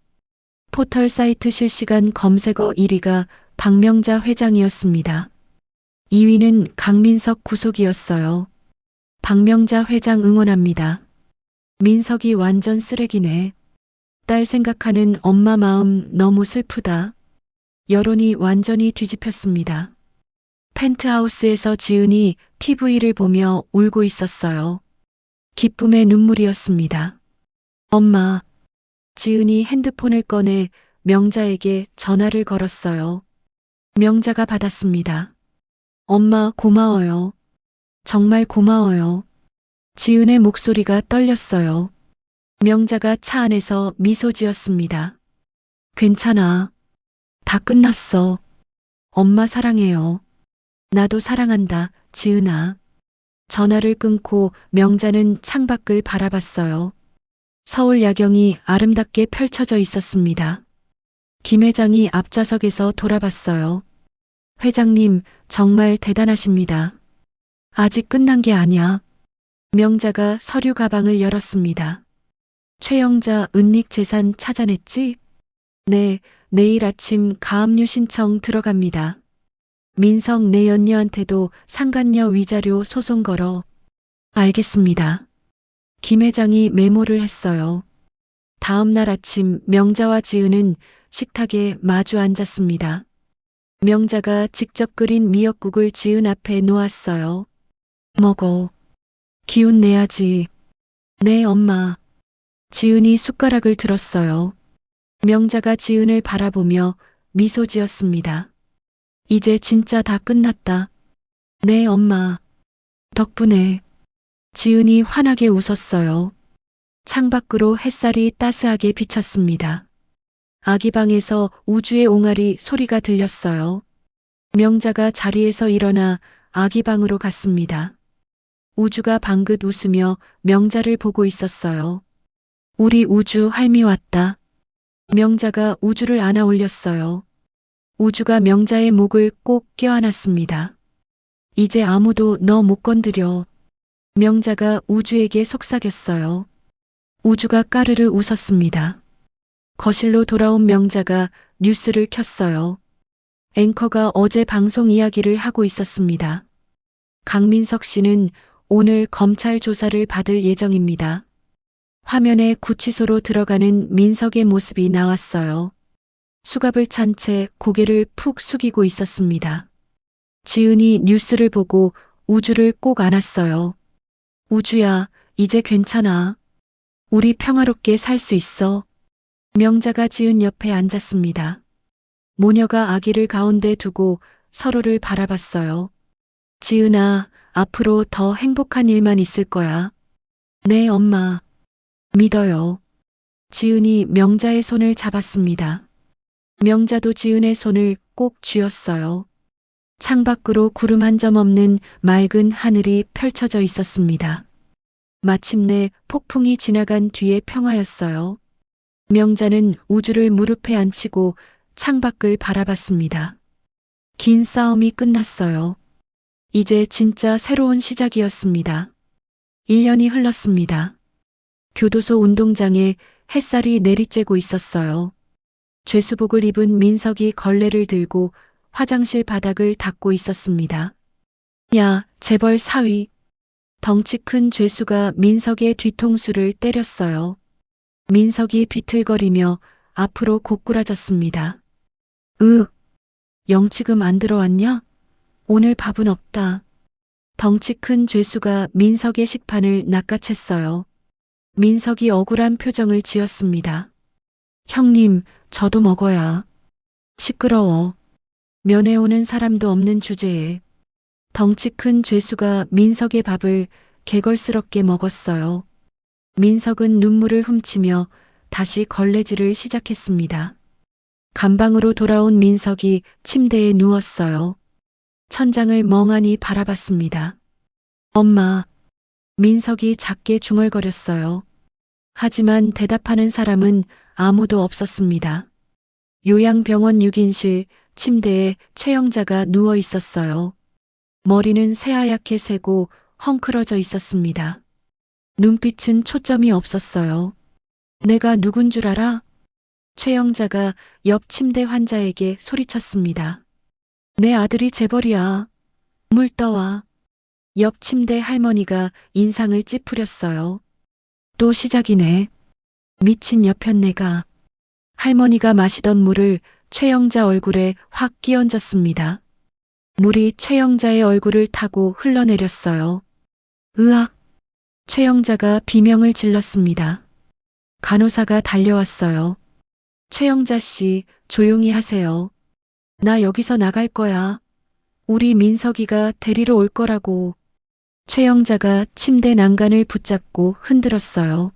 포털 사이트 실시간 검색어 1위가 박명자 회장이었습니다. 2위는 강민석 구속이었어요. 박명자 회장 응원합니다. 민석이 완전 쓰레기네. 딸 생각하는 엄마 마음 너무 슬프다. 여론이 완전히 뒤집혔습니다. 펜트하우스에서 지은이 TV를 보며 울고 있었어요. 기쁨의 눈물이었습니다. 엄마. 지은이 핸드폰을 꺼내 명자에게 전화를 걸었어요. 명자가 받았습니다. 엄마 고마워요. 정말 고마워요. 지은의 목소리가 떨렸어요. 명자가 차 안에서 미소 지었습니다. 괜찮아. 다 끝났어. 엄마 사랑해요. 나도 사랑한다, 지은아. 전화를 끊고 명자는 창밖을 바라봤어요. 서울 야경이 아름답게 펼쳐져 있었습니다. 김 회장이 앞좌석에서 돌아봤어요. 회장님, 정말 대단하십니다. 아직 끝난 게 아니야. 명자가 서류 가방을 열었습니다. 최영자 은닉 재산 찾아냈지? 네, 내일 아침 가압류 신청 들어갑니다. 민석 내 연녀한테도 상간녀 위자료 소송 걸어. 알겠습니다. 김 회장이 메모를 했어요. 다음 날 아침 명자와 지은은 식탁에 마주 앉았습니다. 명자가 직접 끓인 미역국을 지은 앞에 놓았어요. 먹어. 기운 내야지. 네, 엄마. 지은이 숟가락을 들었어요. 명자가 지은을 바라보며 미소 지었습니다. 이제 진짜 다 끝났다. 네, 엄마. 덕분에. 지은이 환하게 웃었어요. 창밖으로 햇살이 따스하게 비쳤습니다. 아기 방에서 우주의 옹알이 소리가 들렸어요. 명자가 자리에서 일어나 아기 방으로 갔습니다. 우주가 방긋 웃으며 명자를 보고 있었어요. 우리 우주 할미 왔다. 명자가 우주를 안아 올렸어요. 우주가 명자의 목을 꼭 껴안았습니다. 이제 아무도 너 못 건드려. 명자가 우주에게 속삭였어요. 우주가 까르르 웃었습니다. 거실로 돌아온 명자가 뉴스를 켰어요. 앵커가 어제 방송 이야기를 하고 있었습니다. 강민석 씨는 오늘 검찰 조사를 받을 예정입니다. 화면에 구치소로 들어가는 민석의 모습이 나왔어요. 수갑을 찬 채 고개를 푹 숙이고 있었습니다. 지은이 뉴스를 보고 우주를 꼭 안았어요. 우주야, 이제 괜찮아. 우리 평화롭게 살 수 있어. 명자가 지은 옆에 앉았습니다. 모녀가 아기를 가운데 두고 서로를 바라봤어요. 지은아, 앞으로 더 행복한 일만 있을 거야. 네, 엄마. 믿어요. 지은이 명자의 손을 잡았습니다. 명자도 지은의 손을 꼭 쥐었어요. 창밖으로 구름 한 점 없는 맑은 하늘이 펼쳐져 있었습니다. 마침내 폭풍이 지나간 뒤의 평화였어요. 명자는 우주를 무릎에 앉히고 창밖을 바라봤습니다. 긴 싸움이 끝났어요. 이제 진짜 새로운 시작이었습니다. 1년이 흘렀습니다. 교도소 운동장에 햇살이 내리쬐고 있었어요. 죄수복을 입은 민석이 걸레를 들고 화장실 바닥을 닦고 있었습니다. 야, 재벌 사위. 덩치 큰 죄수가 민석의 뒤통수를 때렸어요. 민석이 비틀거리며 앞으로 고꾸라졌습니다. 영치금 안 들어왔냐? 오늘 밥은 없다. 덩치 큰 죄수가 민석의 식판을 낚아챘어요. 민석이 억울한 표정을 지었습니다. 형님, 저도 먹어야. 시끄러워. 면회 오는 사람도 없는 주제에. 덩치 큰 죄수가 민석의 밥을 개걸스럽게 먹었어요. 민석은 눈물을 훔치며 다시 걸레질을 시작했습니다. 감방으로 돌아온 민석이 침대에 누웠어요. 천장을 멍하니 바라봤습니다. 엄마. 민석이 작게 중얼거렸어요. 하지만 대답하는 사람은 아무도 없었습니다. 요양병원 6인실 침대에 최영자가 누워 있었어요. 머리는 새하얗게 새고 헝클어져 있었습니다. 눈빛은 초점이 없었어요. 내가 누군 줄 알아? 최영자가 옆 침대 환자에게 소리쳤습니다. 내 아들이 재벌이야. 물 떠와. 옆 침대 할머니가 인상을 찌푸렸어요. 또 시작이네. 미친 여편네가. 할머니가 마시던 물을 최영자 얼굴에 확 끼얹었습니다. 물이 최영자의 얼굴을 타고 흘러내렸어요. 으악! 최영자가 비명을 질렀습니다. 간호사가 달려왔어요. 최영자 씨, 조용히 하세요. 나 여기서 나갈 거야. 우리 민석이가 데리러 올 거라고. 최영자가 침대 난간을 붙잡고 흔들었어요.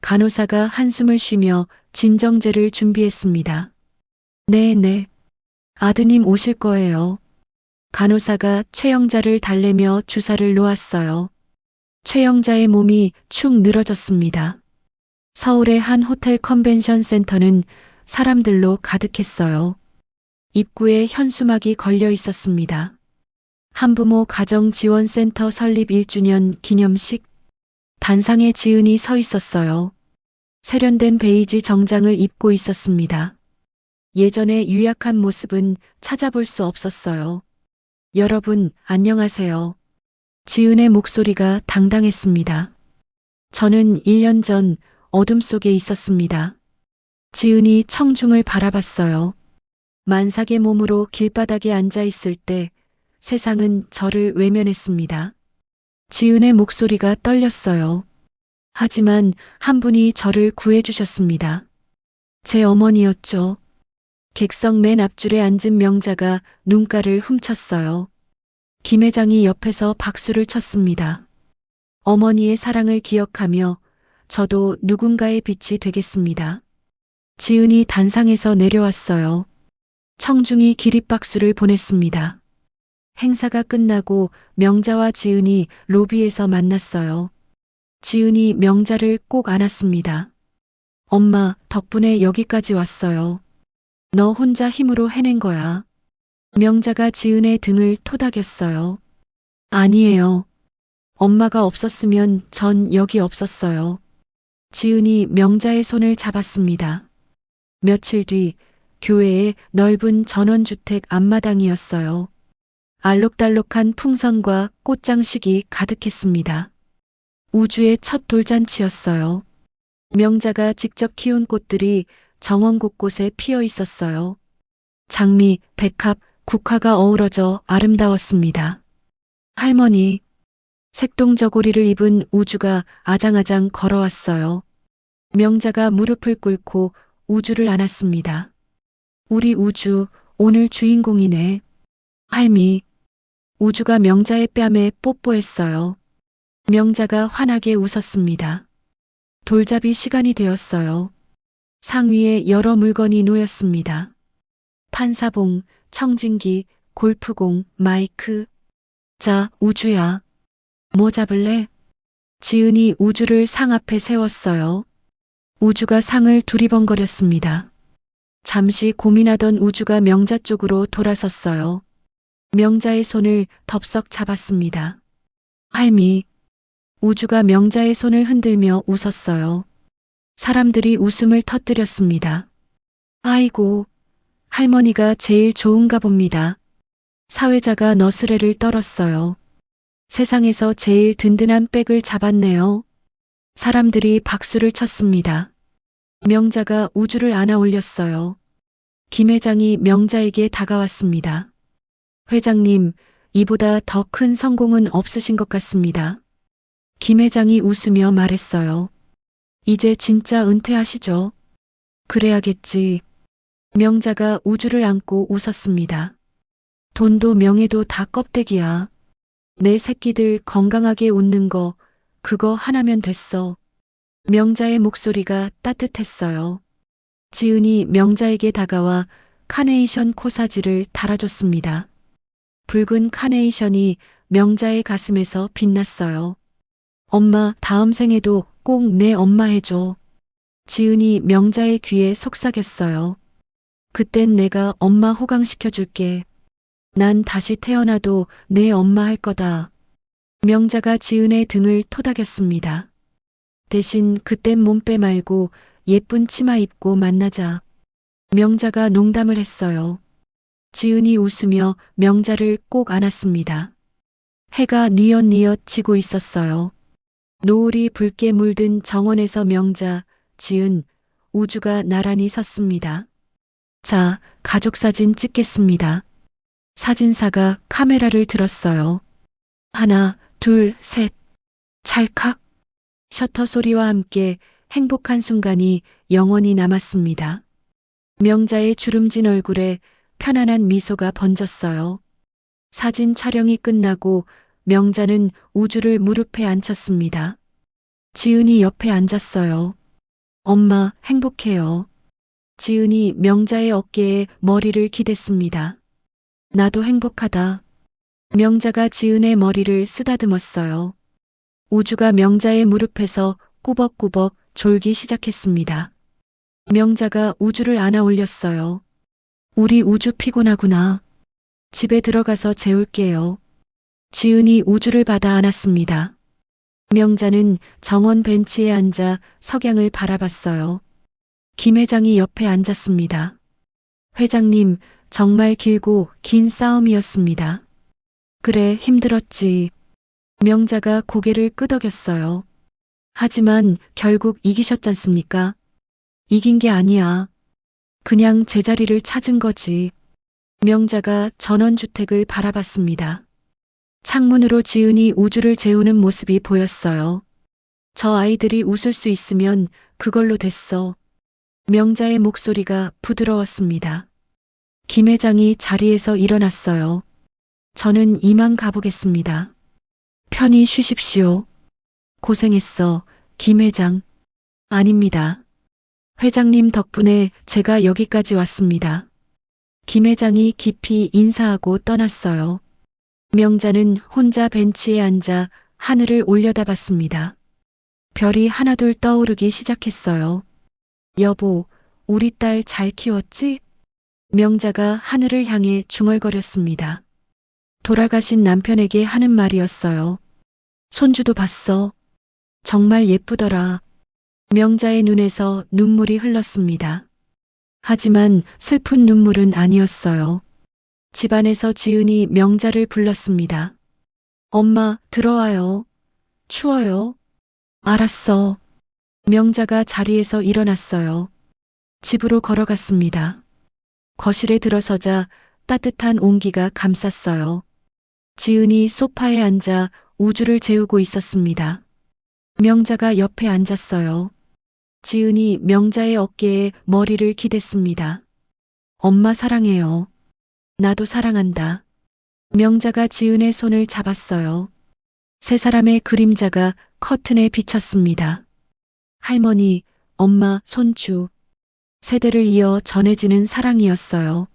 간호사가 한숨을 쉬며 진정제를 준비했습니다. 네. 아드님 오실 거예요. 간호사가 최영자를 달래며 주사를 놓았어요. 최영자의 몸이 축 늘어졌습니다. 서울의 한 호텔 컨벤션 센터는 사람들로 가득했어요. 입구에 현수막이 걸려 있었습니다. 한부모 가정지원센터 설립 1주년 기념식. 단상에 지은이 서 있었어요. 세련된 베이지 정장을 입고 있었습니다. 예전의 유약한 모습은 찾아볼 수 없었어요. 여러분, 안녕하세요. 지은의 목소리가 당당했습니다. 저는 1년 전 어둠 속에 있었습니다. 지은이 청중을 바라봤어요. 만삭의 몸으로 길바닥에 앉아 있을 때 세상은 저를 외면했습니다. 지은의 목소리가 떨렸어요. 하지만 한 분이 저를 구해주셨습니다. 제 어머니였죠. 객석 맨 앞줄에 앉은 명자가 눈가를 훔쳤어요. 김 회장이 옆에서 박수를 쳤습니다. 어머니의 사랑을 기억하며 저도 누군가의 빛이 되겠습니다. 지은이 단상에서 내려왔어요. 청중이 기립박수를 보냈습니다. 행사가 끝나고 명자와 지은이 로비에서 만났어요. 지은이 명자를 꼭 안았습니다. 엄마, 덕분에 여기까지 왔어요. 너 혼자 힘으로 해낸 거야. 명자가 지은의 등을 토닥였어요. 아니에요. 엄마가 없었으면 전 여기 없었어요. 지은이 명자의 손을 잡았습니다. 며칠 뒤 교회의 넓은 전원주택 앞마당이었어요. 알록달록한 풍선과 꽃장식이 가득했습니다. 우주의 첫 돌잔치였어요. 명자가 직접 키운 꽃들이 정원 곳곳에 피어 있었어요. 장미, 백합, 국화가 어우러져 아름다웠습니다. 할머니, 색동저고리를 입은 우주가 아장아장 걸어왔어요. 명자가 무릎을 꿇고 우주를 안았습니다. 우리 우주, 오늘 주인공이네. 할미, 우주가 명자의 뺨에 뽀뽀했어요. 명자가 환하게 웃었습니다. 돌잡이 시간이 되었어요. 상 위에 여러 물건이 놓였습니다. 판사봉, 청진기, 골프공, 마이크. 자, 우주야. 뭐 잡을래? 지은이 우주를 상 앞에 세웠어요. 우주가 상을 두리번거렸습니다. 잠시 고민하던 우주가 명자 쪽으로 돌아섰어요. 명자의 손을 덥석 잡았습니다. 할미. 우주가 명자의 손을 흔들며 웃었어요. 사람들이 웃음을 터뜨렸습니다. 아이고, 할머니가 제일 좋은가 봅니다. 사회자가 너스레를 떨었어요. 세상에서 제일 든든한 백을 잡았네요. 사람들이 박수를 쳤습니다. 명자가 우주를 안아 올렸어요. 김 회장이 명자에게 다가왔습니다. 회장님, 이보다 더 큰 성공은 없으신 것 같습니다. 김 회장이 웃으며 말했어요. 이제 진짜 은퇴하시죠? 그래야겠지. 명자가 우주를 안고 웃었습니다. 돈도 명예도 다 껍데기야. 내 새끼들 건강하게 웃는 거, 그거 하나면 됐어. 명자의 목소리가 따뜻했어요. 지은이 명자에게 다가와 카네이션 코사지를 달아줬습니다. 붉은 카네이션이 명자의 가슴에서 빛났어요. 엄마, 다음 생에도 꼭 내 엄마 해줘. 지은이 명자의 귀에 속삭였어요. 그땐 내가 엄마 호강시켜줄게. 난 다시 태어나도 내 엄마 할 거다. 명자가 지은의 등을 토닥였습니다. 대신 그땐 몸빼 말고 예쁜 치마 입고 만나자. 명자가 농담을 했어요. 지은이 웃으며 명자를 꼭 안았습니다. 해가 뉘엿뉘엿 지고 있었어요. 노을이 붉게 물든 정원에서 명자, 지은, 우주가 나란히 섰습니다. 자, 가족사진 찍겠습니다. 사진사가 카메라를 들었어요. 하나, 둘, 셋. 찰칵. 셔터 소리와 함께 행복한 순간이 영원히 남았습니다. 명자의 주름진 얼굴에 편안한 미소가 번졌어요. 사진 촬영이 끝나고 명자는 우주를 무릎에 앉혔습니다. 지은이 옆에 앉았어요. 엄마, 행복해요. 지은이 명자의 어깨에 머리를 기댔습니다. 나도 행복하다. 명자가 지은의 머리를 쓰다듬었어요. 우주가 명자의 무릎에서 꾸벅꾸벅 졸기 시작했습니다. 명자가 우주를 안아 올렸어요. 우리 우주 피곤하구나. 집에 들어가서 재울게요. 지은이 우주를 받아 안았습니다. 명자는 정원 벤치에 앉아 석양을 바라봤어요. 김 회장이 옆에 앉았습니다. 회장님, 정말 길고 긴 싸움이었습니다. 그래, 힘들었지. 명자가 고개를 끄덕였어요. 하지만 결국 이기셨잖습니까? 이긴 게 아니야. 그냥 제자리를 찾은 거지. 명자가 전원주택을 바라봤습니다. 창문으로 지은이 우주를 재우는 모습이 보였어요. 저 아이들이 웃을 수 있으면 그걸로 됐어. 명자의 목소리가 부드러웠습니다. 김 회장이 자리에서 일어났어요. 저는 이만 가보겠습니다. 편히 쉬십시오. 고생했어, 김 회장. 아닙니다. 회장님 덕분에 제가 여기까지 왔습니다. 김 회장이 깊이 인사하고 떠났어요. 명자는 혼자 벤치에 앉아 하늘을 올려다봤습니다. 별이 하나둘 떠오르기 시작했어요. 여보, 우리 딸 잘 키웠지? 명자가 하늘을 향해 중얼거렸습니다. 돌아가신 남편에게 하는 말이었어요. 손주도 봤어. 정말 예쁘더라. 명자의 눈에서 눈물이 흘렀습니다. 하지만 슬픈 눈물은 아니었어요. 집안에서 지은이 명자를 불렀습니다. 엄마, 들어와요. 추워요. 알았어. 명자가 자리에서 일어났어요. 집으로 걸어갔습니다. 거실에 들어서자 따뜻한 온기가 감쌌어요. 지은이 소파에 앉아 우주를 재우고 있었습니다. 명자가 옆에 앉았어요. 지은이 명자의 어깨에 머리를 기댔습니다. 엄마 사랑해요. 나도 사랑한다. 명자가 지은의 손을 잡았어요. 세 사람의 그림자가 커튼에 비쳤습니다. 할머니, 엄마, 손주. 세대를 이어 전해지는 사랑이었어요.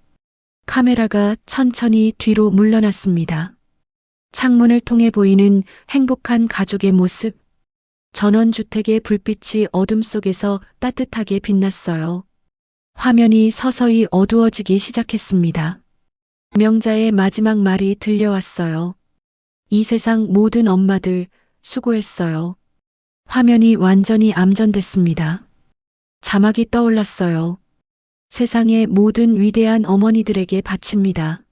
카메라가 천천히 뒤로 물러났습니다. 창문을 통해 보이는 행복한 가족의 모습. 전원주택의 불빛이 어둠 속에서 따뜻하게 빛났어요. 화면이 서서히 어두워지기 시작했습니다. 명자의 마지막 말이 들려왔어요. 이 세상 모든 엄마들 수고했어요. 화면이 완전히 암전됐습니다. 자막이 떠올랐어요. 세상의 모든 위대한 어머니들에게 바칩니다.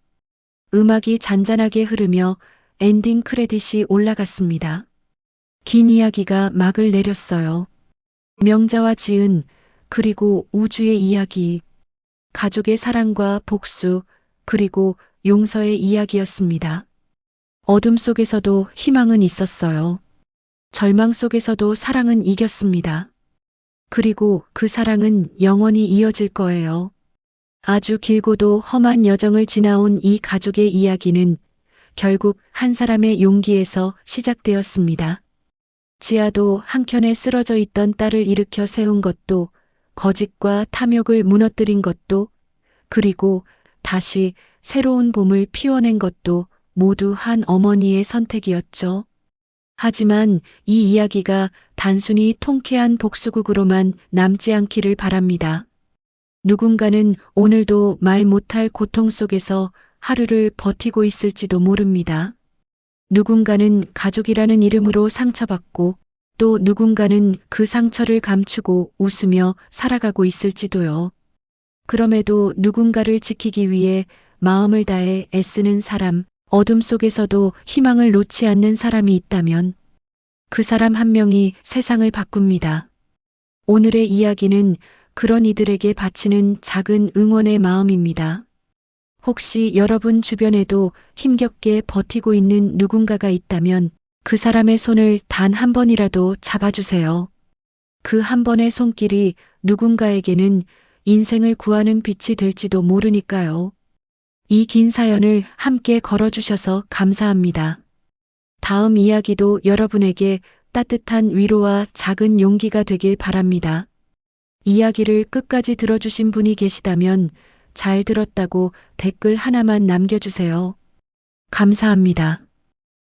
음악이 잔잔하게 흐르며 엔딩 크레딧이 올라갔습니다. 긴 이야기가 막을 내렸어요. 명자와 지은, 그리고 우주의 이야기, 가족의 사랑과 복수, 그리고 용서의 이야기였습니다. 어둠 속에서도 희망은 있었어요. 절망 속에서도 사랑은 이겼습니다. 그리고 그 사랑은 영원히 이어질 거예요. 아주 길고도 험한 여정을 지나온 이 가족의 이야기는 결국 한 사람의 용기에서 시작되었습니다. 지아도 한켠에 쓰러져 있던 딸을 일으켜 세운 것도, 거짓과 탐욕을 무너뜨린 것도, 그리고 다시 새로운 봄을 피워낸 것도 모두 한 어머니의 선택이었죠. 하지만 이 이야기가 단순히 통쾌한 복수극으로만 남지 않기를 바랍니다. 누군가는 오늘도 말 못할 고통 속에서 하루를 버티고 있을지도 모릅니다. 누군가는 가족이라는 이름으로 상처받고 또 누군가는 그 상처를 감추고 웃으며 살아가고 있을지도요. 그럼에도 누군가를 지키기 위해 마음을 다해 애쓰는 사람, 어둠 속에서도 희망을 놓지 않는 사람이 있다면 그 사람 한 명이 세상을 바꿉니다. 오늘의 이야기는 그런 이들에게 바치는 작은 응원의 마음입니다. 혹시 여러분 주변에도 힘겹게 버티고 있는 누군가가 있다면 그 사람의 손을 단 한 번이라도 잡아주세요. 그 한 번의 손길이 누군가에게는 인생을 구하는 빛이 될지도 모르니까요. 이 긴 사연을 함께 걸어주셔서 감사합니다. 다음 이야기도 여러분에게 따뜻한 위로와 작은 용기가 되길 바랍니다. 이야기를 끝까지 들어주신 분이 계시다면 잘 들었다고 댓글 하나만 남겨주세요. 감사합니다.